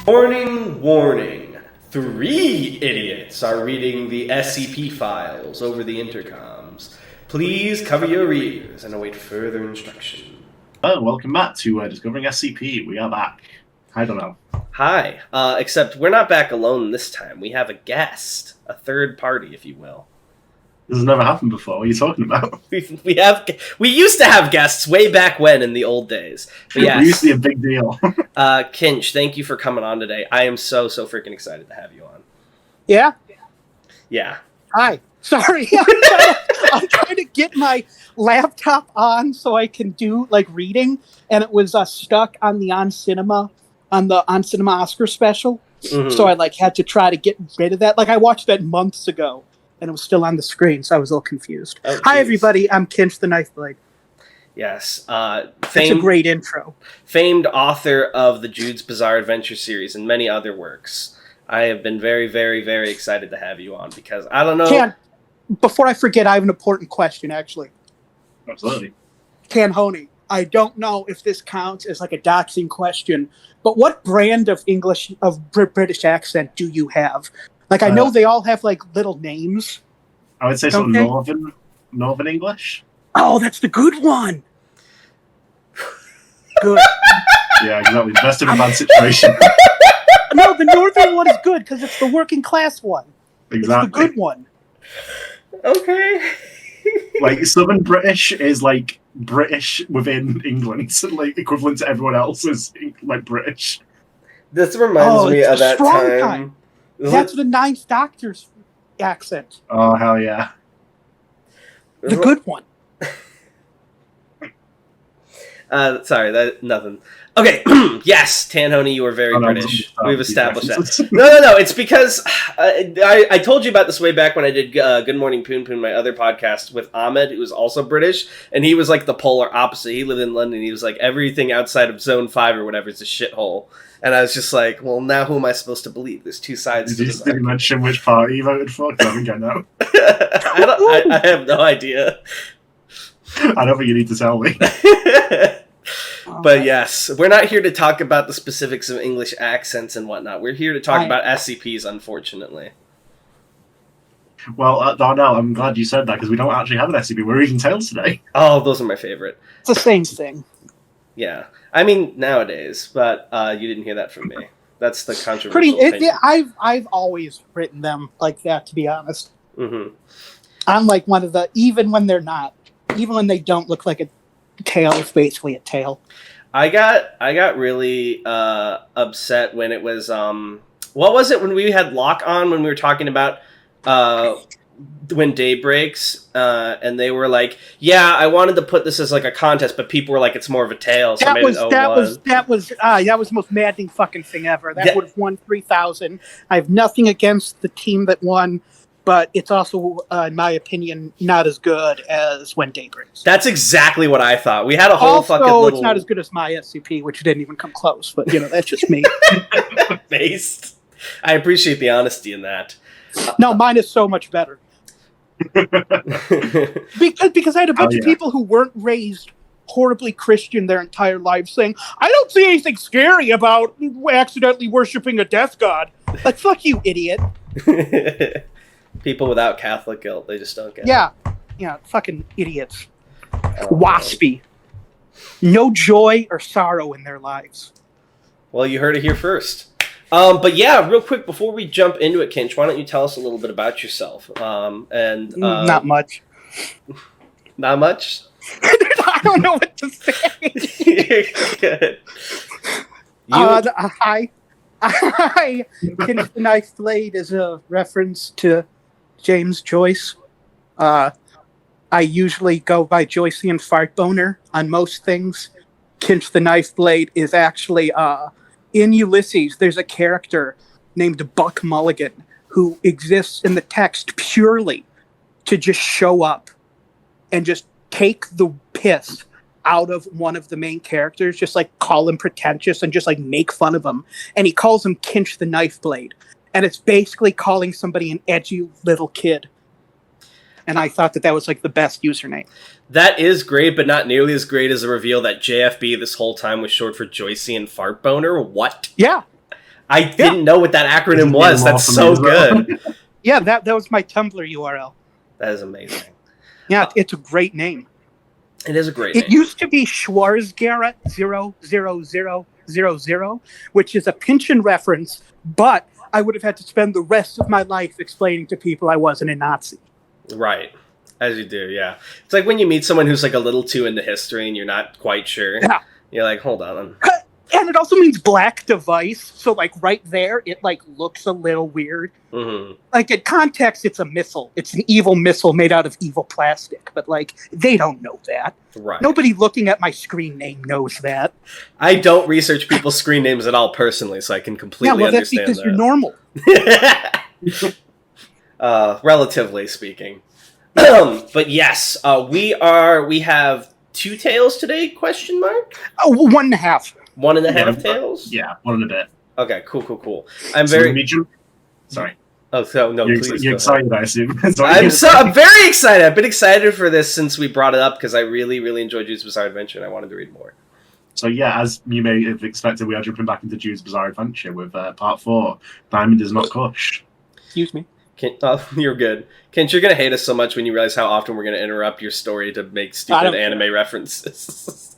Warning, warning. 3 idiots are reading the SCP files over the intercoms. Please cover your ears and await further instruction. Oh, welcome back to Discovering SCP. We are back. I don't know. Hi, except we're not back alone this time. We have a guest, a third party, if you will. This has never happened before. What are you talking about? We used to have guests way back when in the old days. But yes, We used to be a big deal. Kinch, thank you for coming on today. I am so freaking excited to have you on. Yeah? Yeah. Hi. Sorry. I'm trying to get my laptop on so I can do, reading, and it was stuck on the On Cinema Oscar special. Mm-hmm. So I, had to try to get rid of that. I watched that months ago, and it was still on the screen, so I was a little confused. Oh, hi, everybody. I'm kinchtheknifeblade. Yes. That's a great intro. Famed author of the Jude's Bizarre Adventure series and many other works. I have been very, very, very excited to have you on because I don't know... Before I forget, I have an important question, actually. Absolutely. Tanhoney, I don't know if this counts as a doxing question, but what brand of British accent do you have? I know they all have little names. I would say some Northern English. Oh, that's the good one. Good. Yeah, exactly. Best in a bad situation. No, the Northern one is good because it's the working class one. Exactly. It's the good one. Okay. Southern British is British within England, equivalent to everyone else is British. This reminds me of that time. Time. That's the Ninth Doctor's accent. Oh, hell yeah. The good one. Sorry, nothing. Okay, yes, Tanhoney, you are very British. We've established that. No, it's because I told you about this way back when I did Good Morning Poon Poon, my other podcast, with Ahmed, who was also British, and he was the polar opposite. He lived in London, he was everything outside of Zone 5 or whatever is a shithole. And I was just well, now who am I supposed to believe? There's two sides to this. Did you mention which party you voted for? I think I know. I have no idea. I don't think you need to tell me. But yes, we're not here to talk about the specifics of English accents and whatnot. We're here to talk about SCPs, unfortunately. Well, no, I'm glad you said that, because we don't actually have an SCP. We're reading Tales today. Oh, those are my favorite. It's the same thing. Yeah. I mean, nowadays, but you didn't hear that from me. That's the controversial opinion. I've always written them like that, to be honest. Mm-hmm. I'm one of the, even when they're not, even when they don't look like a tail, it's basically a tail. I got really upset when it was what was it when we had Locke on when we were talking about when day breaks and they were yeah, I wanted to put this as a contest, but people were it's more of a tail, so that was the most maddening fucking thing ever. That would have won 3,000. I have nothing against the team that won, but it's also, in my opinion, not as good as When Day Breaks. That's exactly what I thought. We had a whole fucking little... it's not as good as my SCP, which didn't even come close, but, that's just me. Based. I appreciate the honesty in that. No, mine is so much better. because I had a bunch of people who weren't raised horribly Christian their entire lives saying, I don't see anything scary about accidentally worshiping a death god. Fuck you, idiot. People without Catholic guilt, they just don't get it. Yeah, fucking idiots. Waspy. No joy or sorrow in their lives. Well, you heard it here first. But yeah, real quick, before we jump into it, Kinch, why don't you tell us a little bit about yourself? Not much. Not much? I don't know what to say. Good. Hi. Kinchtheknifeblade is a reference to James Joyce. I usually go by Joycean Fartboner on most things. Kinchtheknifeblade is actually in Ulysses. There's a character named Buck Mulligan who exists in the text purely to just show up and just take the piss out of one of the main characters, just call him pretentious and just make fun of him. And he calls him Kinchtheknifeblade. And it's basically calling somebody an edgy little kid. And I thought that was the best username. That is great, but not nearly as great as the reveal that JFB this whole time was short for Joycean Fartboner. What? Yeah. I didn't know what that acronym was. That's so good. Yeah, that was my Tumblr URL. That is amazing. Yeah, it's a great name. It is a great name. It used to be Schwarzgarrett 00000, which is a Pynchon reference, but I would have had to spend the rest of my life explaining to people I wasn't a Nazi. Right. As you do, yeah. It's like when you meet someone who's like a little too into history and you're not quite sure. Yeah. You're like, hold on. And it also means black device, so like right there, it like looks a little weird. Mm-hmm. Like in context, it's a missile. It's an evil missile made out of evil plastic, but like they don't know that. Right. Nobody looking at my screen name knows that. I don't research people's screen names at all personally, so I can completely understand that. That's because you're normal. Relatively speaking. But yes, we have 2 tails today, question mark? Oh, 1.5. 1.5 tails? Yeah, 1 and a bit. Okay, cool. Sorry. Oh, so no, please. You're excited, I assume. I'm very excited. I've been excited for this since we brought it up because I really, really enjoyed Jude's Bizarre Adventure and I wanted to read more. So yeah, as you may have expected, we are jumping back into Jude's Bizarre Adventure with part 4. Diamond is not Kush. Excuse me. You're good. Kent, you're going to hate us so much when you realize how often we're going to interrupt your story to make stupid anime references.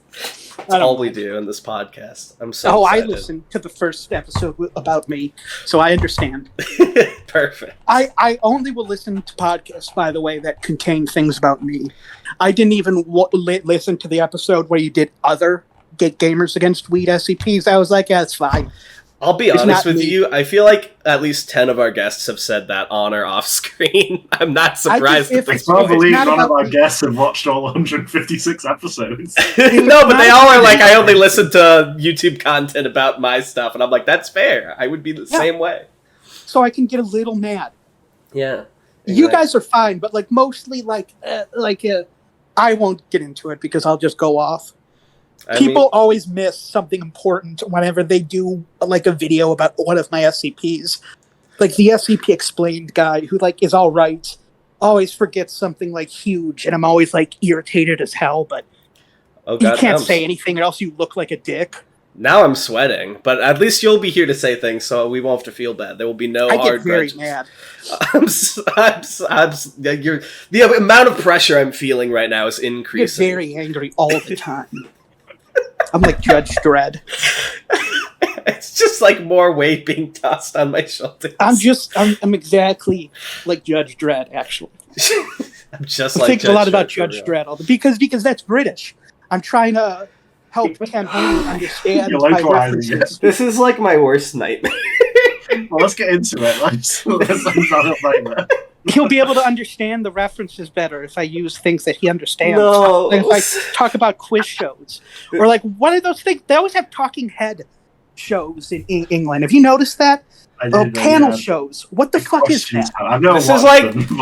That's all we do in this podcast. I'm so excited. I listened to the first episode about me, so I understand. Perfect. I only will listen to podcasts, by the way, that contain things about me. I didn't even listen to the episode where you did other Gamers Against Weed SCPs. I was like, yeah, it's fine. I'll be honest with you. I feel like at least 10 of our guests have said that on or off screen. I'm not surprised. I can't believe none of our guests have watched all 156 episodes. No, but they all are like, I only listen to YouTube content about my stuff. And I'm like, that's fair. I would be the same way. So I can get a little mad. Yeah. Exactly. You guys are fine, but like mostly I won't get into it because I'll just go off. People always miss something important whenever they do like a video about one of my SCPs. Like the SCP Explained guy who like is all right always forgets something like huge, and I'm always like irritated as hell, but you can't say anything or else you look like a dick. Now I'm sweating, but at least you'll be here to say things, so we won't have to feel bad. There will be no hard grudges. Mad. The amount of pressure I'm feeling right now is increasing. You're very angry all the time. I'm like Judge Dredd. It's just like more weight being tossed on my shoulders. I'm exactly like Judge Dredd, actually. I'm just I think a lot about Judge Dredd because that's British. I'm trying to help Ken Holmes understand my references. This is like my worst nightmare. Well, let's get into it. Let's He'll be able to understand the references better if I use things that he understands. No. Like if I talk about quiz shows. Or like, what are those things? They always have talking head shows in England. Have you noticed that? Or panel shows. What the fuck is that?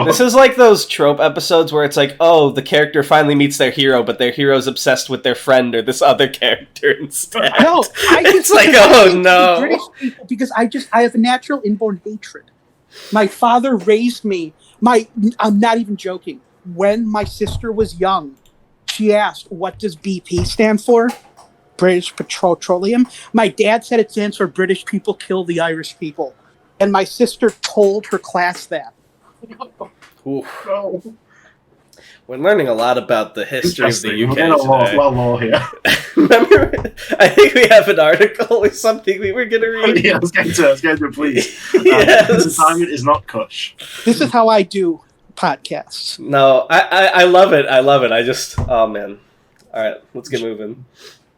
This is like those trope episodes where it's like, oh, the character finally meets their hero, but their hero's obsessed with their friend or this other character instead. No, it's like, oh no. British people, because I have a natural inborn hatred. My father raised me. I'm not even joking. When my sister was young, she asked, "What does BP stand for?" British Petroleum. My dad said it stands for British people kill the Irish people. And my sister told her class that. Oof. We're learning a lot about the history of the UK today. Well, here. Remember, I think we have an article or something we were going to read. Yeah, let's get into it, please. Yes. Diamond is not Kush. This is how I do podcasts. No, I love it. I love it. Oh man. All right, let's get moving.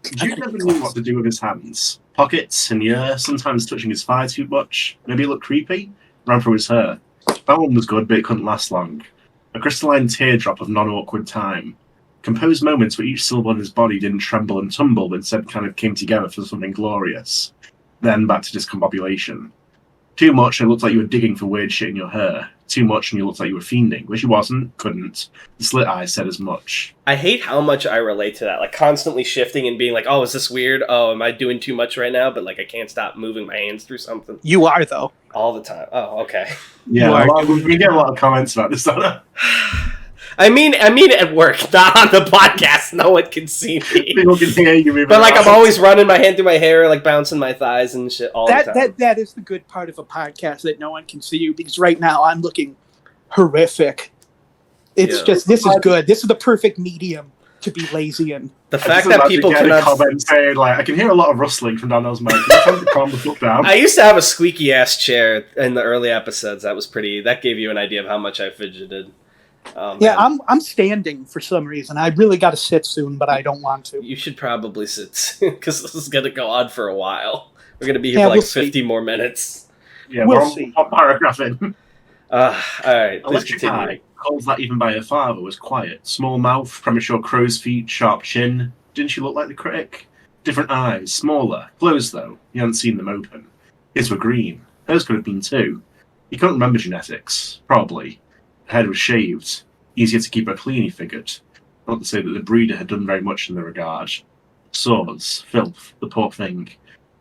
Jude never knew what to do with his hands. Pockets and sometimes touching his thigh too much. Maybe it looked creepy. Ran through his hair. That one was good, but it couldn't last long. A crystalline teardrop of non-awkward time. Composed moments where each syllable in his body didn't tremble and tumble, but instead kind of came together for something glorious. Then back to discombobulation. Too much, and it looked like you were digging for weird shit in your hair. Too much, and you looked like you were fiending, which you wasn't, couldn't. The slit eyes said as much. I hate how much I relate to that, like constantly shifting and being like, oh, is this weird? Oh, am I doing too much right now? But like I can't stop moving my hands through something. You are, though. All the time. Oh, okay. Yeah, we get a lot of comments about this, don't we? I mean at work, not on the podcast. No one can see me. People can hear you moving But like around. I'm always running my hand through my hair, like bouncing my thighs and shit all the time. That is the good part of a podcast, that no one can see you, because right now I'm looking horrific. It's just, this is good. This is the perfect medium to be lazy in. The fact that people cannot comment saying like, I can hear a lot of rustling from Daniel's mic. Can you tell me to calm the fuck down? I used to have a squeaky ass chair in the early episodes. That gave you an idea of how much I fidgeted. Yeah, I'm standing for some reason. I really got to sit soon, but I don't want to. You should probably sit soon, because this is going to go on for a while. We're going to be here for like 50 more minutes. Yeah, we'll see. What paragraph in? Alright, Electric Eye, called that even by her father, was quiet. Small mouth, premature crow's feet, sharp chin. Didn't she look like the critic? Different eyes, smaller, closed though. You hadn't seen them open. His were green. Hers could have been too. He couldn't remember genetics. Probably. Her head was shaved. Easier to keep her clean, he figured. Not to say that the breeder had done very much in the regard. Swords, filth, the poor thing.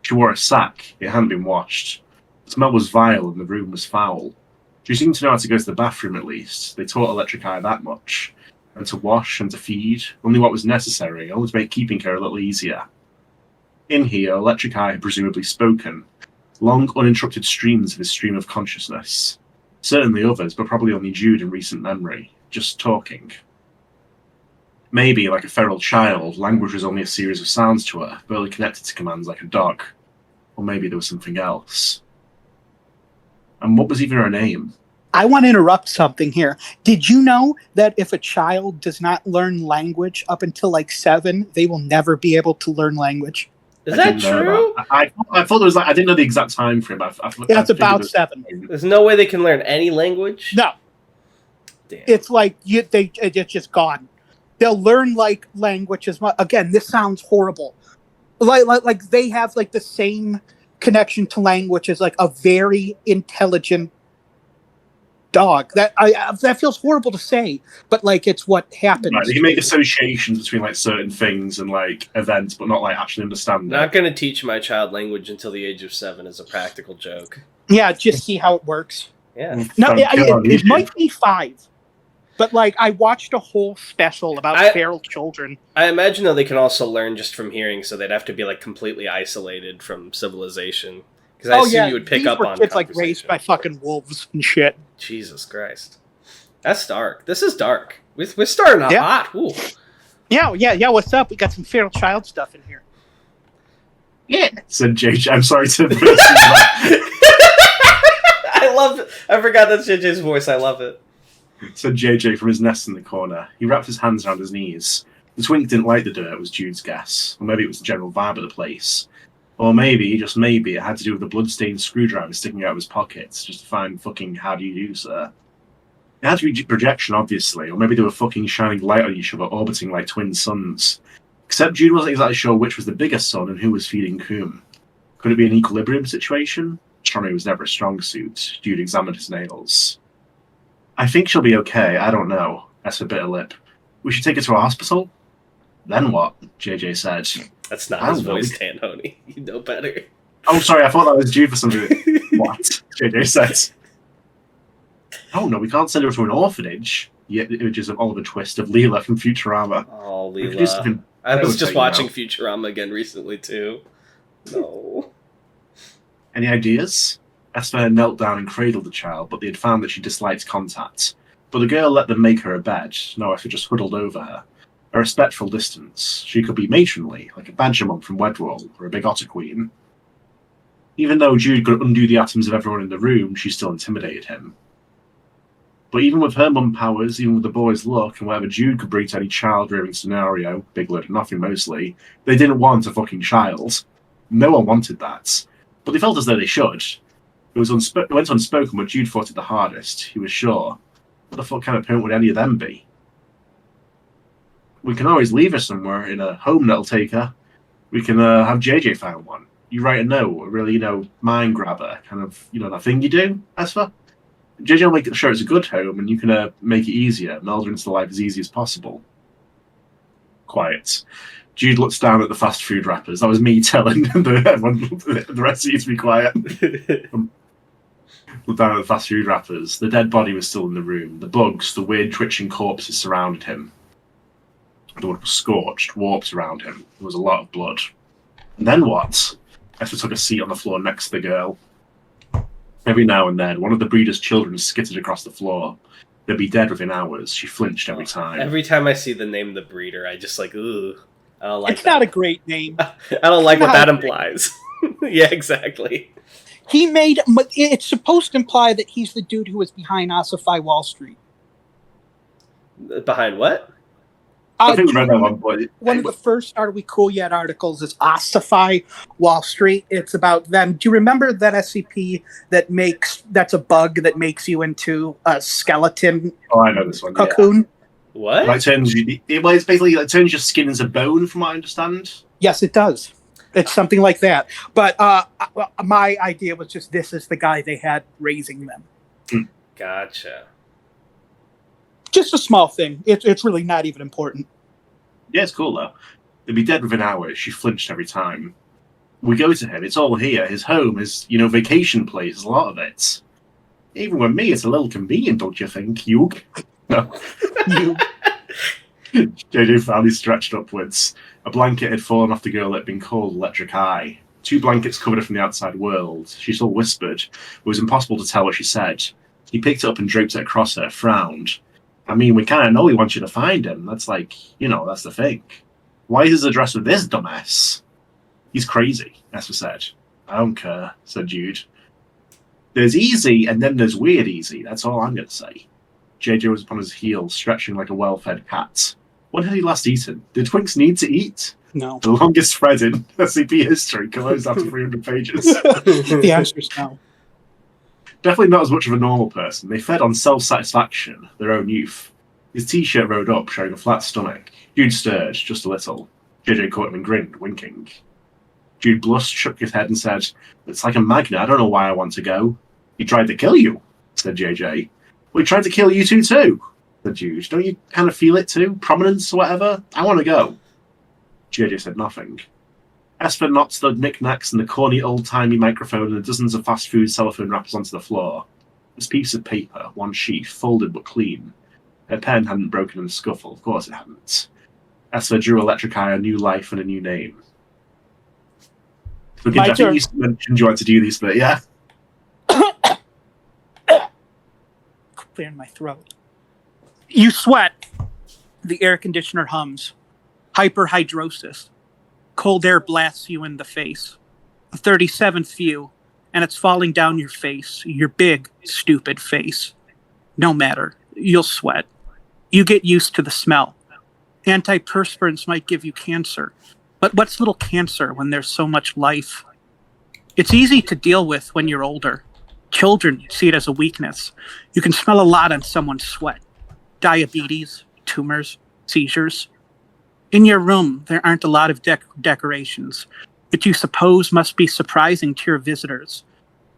She wore a sack. It hadn't been washed. The smell was vile and the room was foul. She seemed to know how to go to the bathroom at least. They taught Electric Eye that much. And to wash and to feed, only what was necessary, only to make keeping her a little easier. In here, Electric Eye had presumably spoken. Long, uninterrupted streams of his stream of consciousness. Certainly others, but probably only Jude in recent memory. Just talking. Maybe, like a feral child, language was only a series of sounds to her, barely connected to commands like a dog. Or maybe there was something else. And what was even her name? I want to interrupt something here. Did you know that if a child does not learn language up until like 7, they will never be able to learn language? Is that true? I thought there was like, I didn't know the exact time frame. Yeah, it's about 7. There's no way they can learn any language? No. Damn. It's like it's just gone. They'll learn like language as much. Again, this sounds horrible. Like they have like the same connection to language as like a very intelligent dog. That feels horrible to say, but like it's what happens. Right, they can make associations between like certain things and like events, but not like actually understand. Not going to teach my child language until the age of 7 is a practical joke. Yeah, just see how it works. Yeah. No, it might be 5. But, like, I watched a whole special about feral children. I imagine, though, they can also learn just from hearing, so they'd have to be, like, completely isolated from civilization. Because I assume you would pick up on kids, like, raised by fucking wolves and shit. Jesus Christ. That's dark. This is dark. We're starting out hot. Ooh. Yeah, what's up? We got some feral child stuff in here. Yeah, said JJ. I'm sorry to... I love it. I forgot that's JJ's voice. I love it. Said JJ from his nest in the corner. He wrapped his hands around his knees. The twink didn't like the dirt, was Jude's guess. Or maybe it was the general vibe of the place. Or maybe, just maybe, it had to do with the blood-stained screwdriver sticking out of his pockets, just to find fucking how do you do, sir. It had to be projection, obviously, or maybe they were fucking shining light on each other, orbiting like twin suns. Except Jude wasn't exactly sure which was the biggest sun and who was feeding whom. Could it be an equilibrium situation? Astronomy was never a strong suit. Jude examined his nails. I think she'll be okay, I don't know. Esther bit her lip. We should take her to a hospital? Then what? JJ said. That's not his voice, Tanhoney. You know better. Oh, sorry, I thought that was Jude for something. What? JJ said. Oh, no, we can't send her to an orphanage. Yet the images of Oliver Twist of Leela from Futurama. Oh, Leela. I was just watching Futurama again recently, too. No. Any ideas? Esther knelt down and cradled the child, but they had found that she disliked contact. But the girl let them make her a bed. No, Esther just huddled over her. A respectful distance. She could be matronly, like a badger monk from Wedroll, or a big otter queen. Even though Jude could undo the atoms of everyone in the room, she still intimidated him. But even with her mum powers, even with the boy's luck, and whatever Jude could bring to any child-rearing scenario, big lid, nothing mostly, they didn't want a fucking child. No one wanted that. But they felt as though they should. It went unspoken, but Jude fought it the hardest, he was sure. What the fuck kind of parent would any of them be? We can always leave her somewhere in a home that'll take her. We can have JJ find one. You write a note, a really, mind grabber, kind of, that thing you do, Esther? JJ will make sure it's a good home, and you can make it easier, meld her into life as easy as possible. Quiet. Jude looks down at the fast food wrappers. That was me telling everyone, the rest of you to be quiet. Looked down at the fast food wrappers. The dead body was still in the room. The bugs, the weird twitching corpses surrounded him. The wood was scorched, warped around him. There was a lot of blood. And then what? Esther took a seat on the floor next to the girl. Every now and then, one of the breeder's children skittered across the floor. They'd be dead within hours. She flinched every time. Every time I see the name the breeder, I just like, ooh. I don't like it's not a great name. I don't like what that implies. Yeah, exactly. It's supposed to imply that he's the dude who was behind Occupy Wall Street. Behind what? I think we read that one, but one of the first Are We Cool Yet articles is Occupy Wall Street. It's about them. Do you remember that SCP that's a bug that makes you into a skeleton? Oh, I know this one. Cocoon. Yeah. What? Like it's basically like turns your skin into bone, from what I understand. Yes, it does. It's something like that. But my idea was just this is the guy they had raising them. Gotcha. Just a small thing. It's really not even important. Yeah, it's cool though. They'd be dead within hours. She flinched every time. We go to him. It's all here. His home, his vacation place. A lot of it. Even with me, it's a little convenient, don't you think, Hugh? No. You. JJ finally stretched upwards. A blanket had fallen off the girl that had been called Electric Eye. 2 blankets covered her from the outside world. She still whispered. It was impossible to tell what she said. He picked it up and draped it across her, frowned. I mean, we kind of know he wants you to find him. That's that's the thing. Why is his address with this dumbass? He's crazy, Esther said. I don't care, said Jude. There's easy, and then there's weird easy. That's all I'm going to say. JJ was upon his heels, stretching like a well-fed cat. What had he last eaten? Did Twinks need to eat? No. The longest thread in SCP history closed after 300 pages. The answer is no. Definitely not as much of a normal person. They fed on self-satisfaction, their own youth. His t-shirt rode up, showing a flat stomach. Jude stirred, just a little. JJ caught him and grinned, winking. Jude blushed, shook his head and said, It's like a magnet, I don't know why I want to go. He tried to kill you, said JJ. Well, he tried to kill you too, said Jude. Don't you kind of feel it too? Prominence or whatever? I want to go. JJ said nothing. Esper knocked the knickknacks and the corny old-timey microphone and the dozens of fast food cellophane wrappers onto the floor. This piece of paper, one sheet, folded but clean. Her pen hadn't broken in the scuffle. Of course it hadn't. Esper drew Electric Eye a new life and a new name. Look, I think you mentioned you wanted to do these, but yeah? Clearing my throat. You sweat. The air conditioner hums. Hyperhidrosis. Cold air blasts you in the face. The 37th view, and it's falling down your face. Your big, stupid face. No matter. You'll sweat. You get used to the smell. Antiperspirants might give you cancer. But what's little cancer when there's so much life? It's easy to deal with when you're older. Children see it as a weakness. You can smell a lot on someone's sweat. Diabetes, tumors, seizures. In your room, there aren't a lot of decorations, which you suppose must be surprising to your visitors.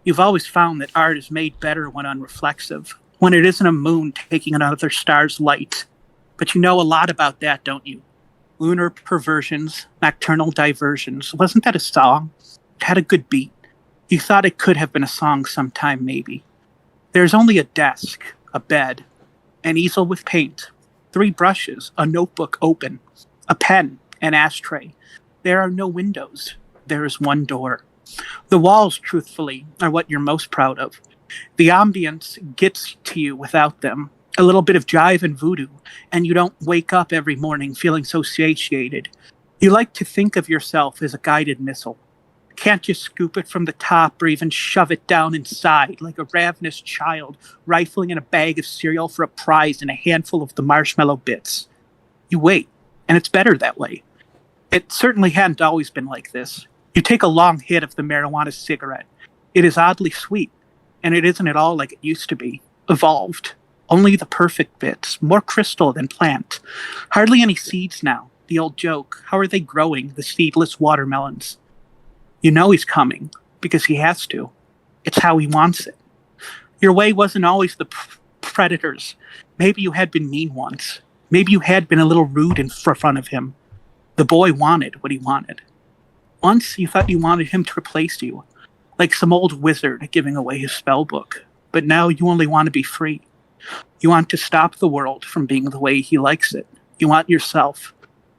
You've always found that art is made better when unreflexive, when it isn't a moon taking another star's light. But you know a lot about that, don't you? Lunar perversions, nocturnal diversions. Wasn't that a song? It had a good beat. You thought it could have been a song sometime, maybe. There's only a desk, a bed, an easel with paint, 3 brushes, a notebook open, a pen, an ashtray. There are no windows. There is one door. The walls, truthfully, are what you're most proud of. The ambience gets to you without them. A little bit of jive and voodoo, and you don't wake up every morning feeling so satiated. You like to think of yourself as a guided missile. Can't you scoop it from the top or even shove it down inside like a ravenous child rifling in a bag of cereal for a prize and a handful of the marshmallow bits? You wait. And it's better that way. It certainly hadn't always been like this. You take a long hit of the marijuana cigarette. It is oddly sweet, and it isn't at all like it used to be. Evolved. Only the perfect bits, more crystal than plant. Hardly any seeds now. The old joke. How are they growing, the seedless watermelons? You know he's coming, because he has to. It's how he wants it. Your way wasn't always the predators. Maybe you had been mean once. Maybe you had been a little rude in front of him. The boy wanted what he wanted. Once you thought you wanted him to replace you, like some old wizard giving away his spell book. But now you only want to be free. You want to stop the world from being the way he likes it. You want yourself.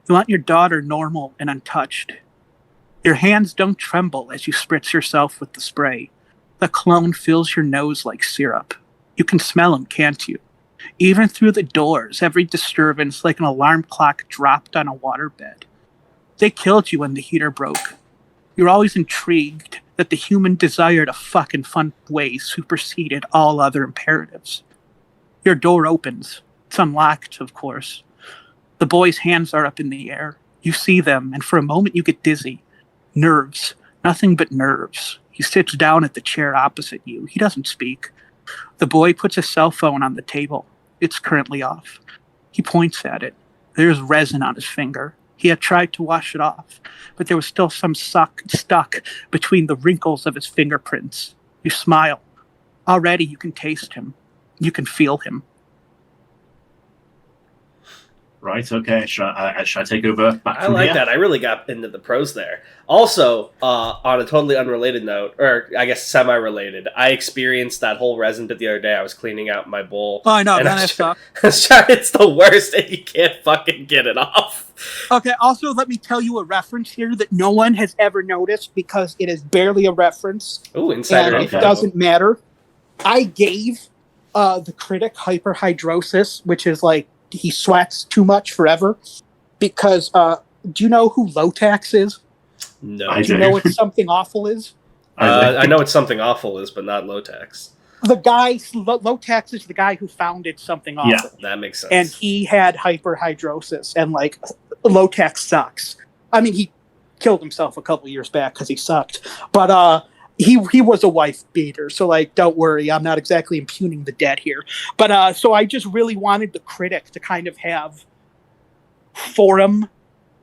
You want your daughter normal and untouched. Your hands don't tremble as you spritz yourself with the spray. The clone fills your nose like syrup. You can smell him, can't you? Even through the doors, every disturbance like an alarm clock dropped on a waterbed. They killed you when the heater broke. You're always intrigued that the human desire to fuck in fun ways superseded all other imperatives. Your door opens. It's unlocked, of course. The boy's hands are up in the air. You see them, and for a moment you get dizzy. Nerves. Nothing but nerves. He sits down at the chair opposite you. He doesn't speak. The boy puts a cell phone on the table. It's currently off. He points at it. There's resin on his finger. He had tried to wash it off, but there was still some stuck between the wrinkles of his fingerprints. You smile. Already you can taste him. You can feel him. Right, okay. Should I take over back I from like here? that. I really got into the pros there. Also, on a totally unrelated note, or I guess semi-related, I experienced that whole resin bit the other day. I was cleaning out my bowl. Oh, I know. and Then I suck. it's the worst, and you can't fucking get it off. Okay, also let me tell you a reference here that no one has ever noticed because it is barely a reference. Ooh, insider And info. it doesn't matter. I gave the critic hyperhidrosis, which is like he sweats too much forever, because do you know who Lotax is? No. Do you know what something awful is? I know what something awful is, but not Lotax. The guy, Lotax is the guy who founded something awful. Yeah, that makes sense. And he had hyperhidrosis, and like Lotax sucks. I mean, he killed himself a couple years back because he sucked, but he was a wife beater, so like don't worry, I'm not exactly impugning the dead here. But so I just really wanted the critic to kind of have forum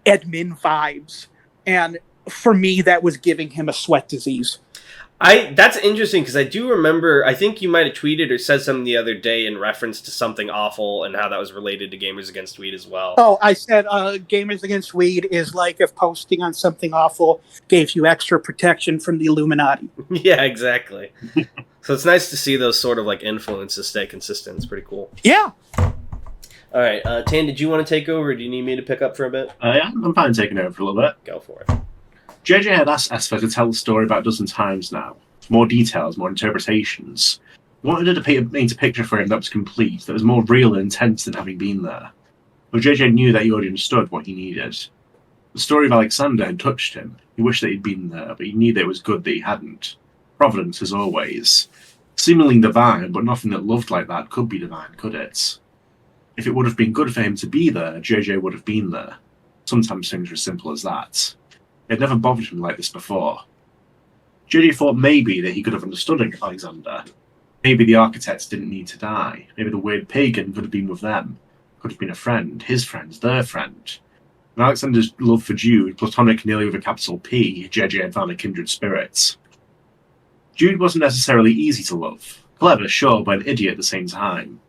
admin vibes, and for me that was giving him a sweat disease. That's interesting because I do remember, I think you might have tweeted or said something the other day in reference to something awful and how that was related to Gamers Against Weed as well. Oh, I said Gamers Against Weed is like if posting on something awful gave you extra protection from the Illuminati. Yeah, exactly. So it's nice to see those sort of like influences stay consistent. It's pretty cool. Yeah. All right, Tan, did you want to take over or do you need me to pick up for a bit? Yeah, I'm fine taking over for a little bit. Go for it. JJ had asked Esper to tell the story about a dozen times now. More details, more interpretations. He wanted her to paint a picture for him that was complete, that was more real and intense than having been there. But JJ knew that he already understood what he needed. The story of Alexander had touched him. He wished that he'd been there, but he knew that it was good that he hadn't. Providence, as always. Seemingly divine, but nothing that loved like that could be divine, could it? If it would have been good for him to be there, JJ would have been there. Sometimes things were as simple as that. It had never bothered him like this before. JJ thought maybe that he could have understood Alexander. Maybe the architects didn't need to die. Maybe the weird pagan could have been with them. Could have been a friend, his friend, their friend. And Alexander's love for Jude, platonic nearly with a capital P, JJ had found a kindred spirit. Jude wasn't necessarily easy to love. Clever, sure, but an idiot at the same time.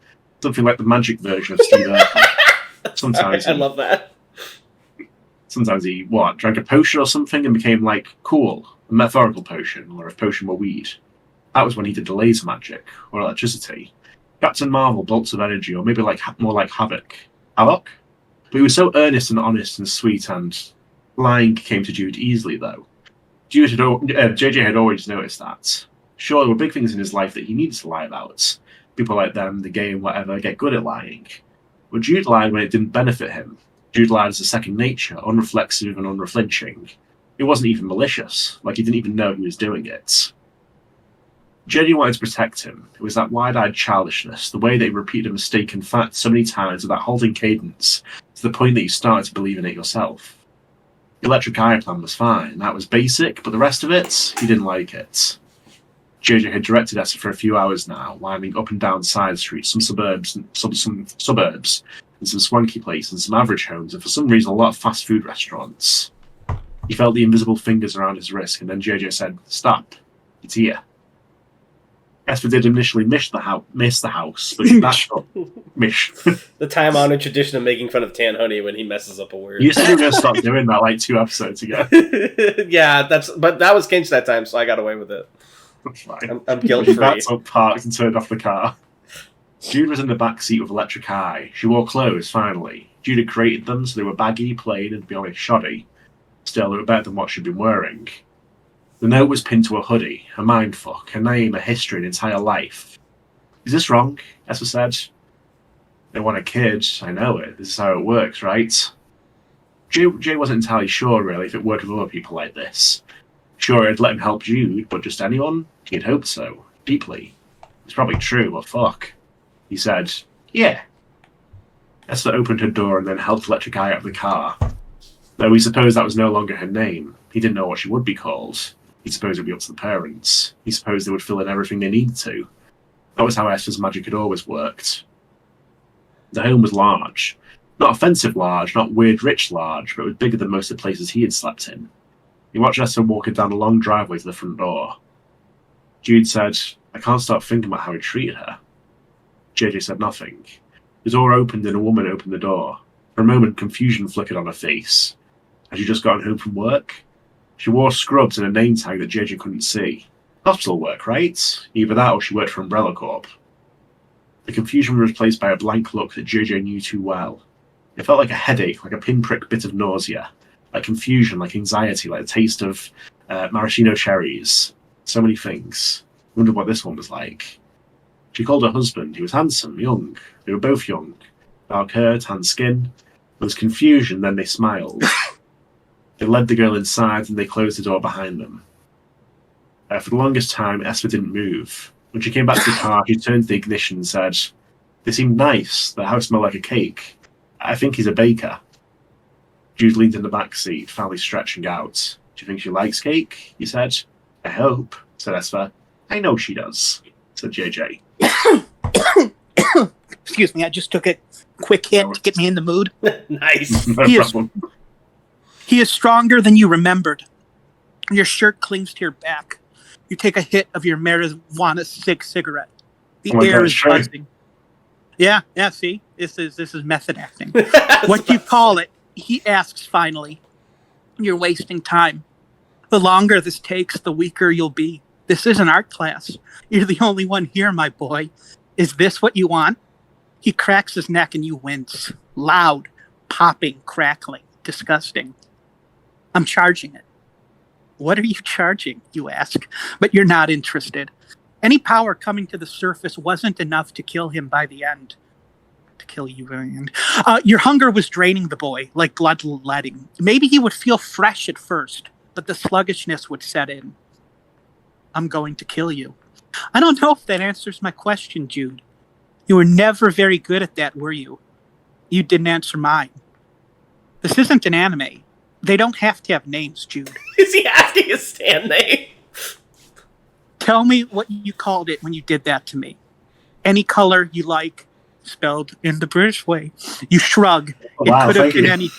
Something like the magic version of Steve Urkel. Sometimes I love that. Sometimes he, drank a potion or something and became, cool. A metaphorical potion, or if potion were weed. That was when he did the laser magic, or electricity. Captain Marvel, bolts of energy, or maybe more like Havoc. Havoc? But he was so earnest and honest and sweet, and lying came to Jude easily, though. JJ had always noticed that. Sure, there were big things in his life that he needed to lie about. People like them, the game, whatever, get good at lying. But Jude lied when it didn't benefit him. Jude lied as a second nature, unreflexive and unreflinching. It wasn't even malicious, like he didn't even know he was doing it. JJ wanted to protect him. It was that wide-eyed childishness, the way that he repeated a mistaken fact so many times with that halting cadence, to the point that you started to believe in it yourself. The electric eye plan was fine, that was basic, but the rest of it, he didn't like it. JJ had directed Esther for a few hours now, winding up and down side streets, some suburbs, and some swanky places, and some average homes, and for some reason a lot of fast food restaurants. He felt the invisible fingers around his wrist, and then JJ said, "Stop. It's here." Esther did initially miss the house, but she backed up. Mish. The time-honored tradition of making fun of Tanhoney when he messes up a word. You said you were going to stop doing that like 2 episodes ago. Yeah, but that was Kinch that time, so I got away with it. Fine. I'm guilt-free. She backed up, parked, and turned off the car. Jude was in the back seat with Electric Eye. She wore clothes, finally. Jude had created them, so they were baggy, plain, and, to be honest, shoddy. Still, they were better than what she'd been wearing. The note was pinned to a hoodie, a mindfuck, a name, a history, an entire life. Is this wrong? Esther said. They want a kid. I know it. This is how it works, right? Jay wasn't entirely sure, really, if it worked with other people like this. Sure, he'd let him help Jude, but just anyone? He'd hoped so. Deeply. It's probably true, but fuck. He said, yeah. Esther opened her door and then helped Electric Eye out of the car. Though he supposed that was no longer her name. He didn't know what she would be called. He supposed it would be up to the parents. He supposed they would fill in everything they needed to. That was how Esther's magic had always worked. The home was large. Not offensive large, not weird rich large, but it was bigger than most of the places he had slept in. He watched Esther walking down a long driveway to the front door. Jude said, I can't stop thinking about how he treated her. JJ said nothing. The door opened and a woman opened the door. For a moment, confusion flickered on her face. Had she just gotten home from work? She wore scrubs and a name tag that JJ couldn't see. Hospital work, right? Either that or she worked for Umbrella Corp. The confusion was replaced by a blank look that JJ knew too well. It felt like a headache, like a pinprick bit of nausea. Like confusion, like anxiety, like the taste of maraschino cherries. So many things. Wondered what this one was like. She called her husband. He was handsome, young. They were both young. Dark hair, tan skin. There was confusion, then they smiled. They led the girl inside and they closed the door behind them. For the longest time, Esther didn't move. When she came back to the car, she turned to the ignition and said, they seemed nice. The house smelled like a cake. I think he's a baker. Jude leaned in the back seat, finally stretching out. Do you think she likes cake? He said. I hope, said Esther. I know she does, said JJ. Excuse me, I just took a quick hit to get me in the mood. Nice. No problem. He is stronger than you remembered. Your shirt clings to your back. You take a hit of your marijuana cigarette. The air is buzzing. Yeah, see? This is method acting. What do you call it? He asks finally. You're wasting time. The longer this takes, the weaker you'll be. This is an art class. You're the only one here, my boy. Is this what you want? He cracks his neck and you wince. Loud, popping, crackling, disgusting. I'm charging it. What are you charging, you ask? But you're not interested. Any power coming to the surface wasn't enough to kill him by the end. To kill you by the end. Your hunger was draining the boy, like bloodletting. Maybe he would feel fresh at first, but the sluggishness would set in. I'm going to kill you. I don't know if that answers my question, Jude. You were never very good at that, were you? You didn't answer mine. This isn't an anime. They don't have to have names, Jude. Is he asking his stand name? Tell me what you called it when you did that to me. Any color you like, spelled in the British way. You shrug. Wow, it could have been you. any.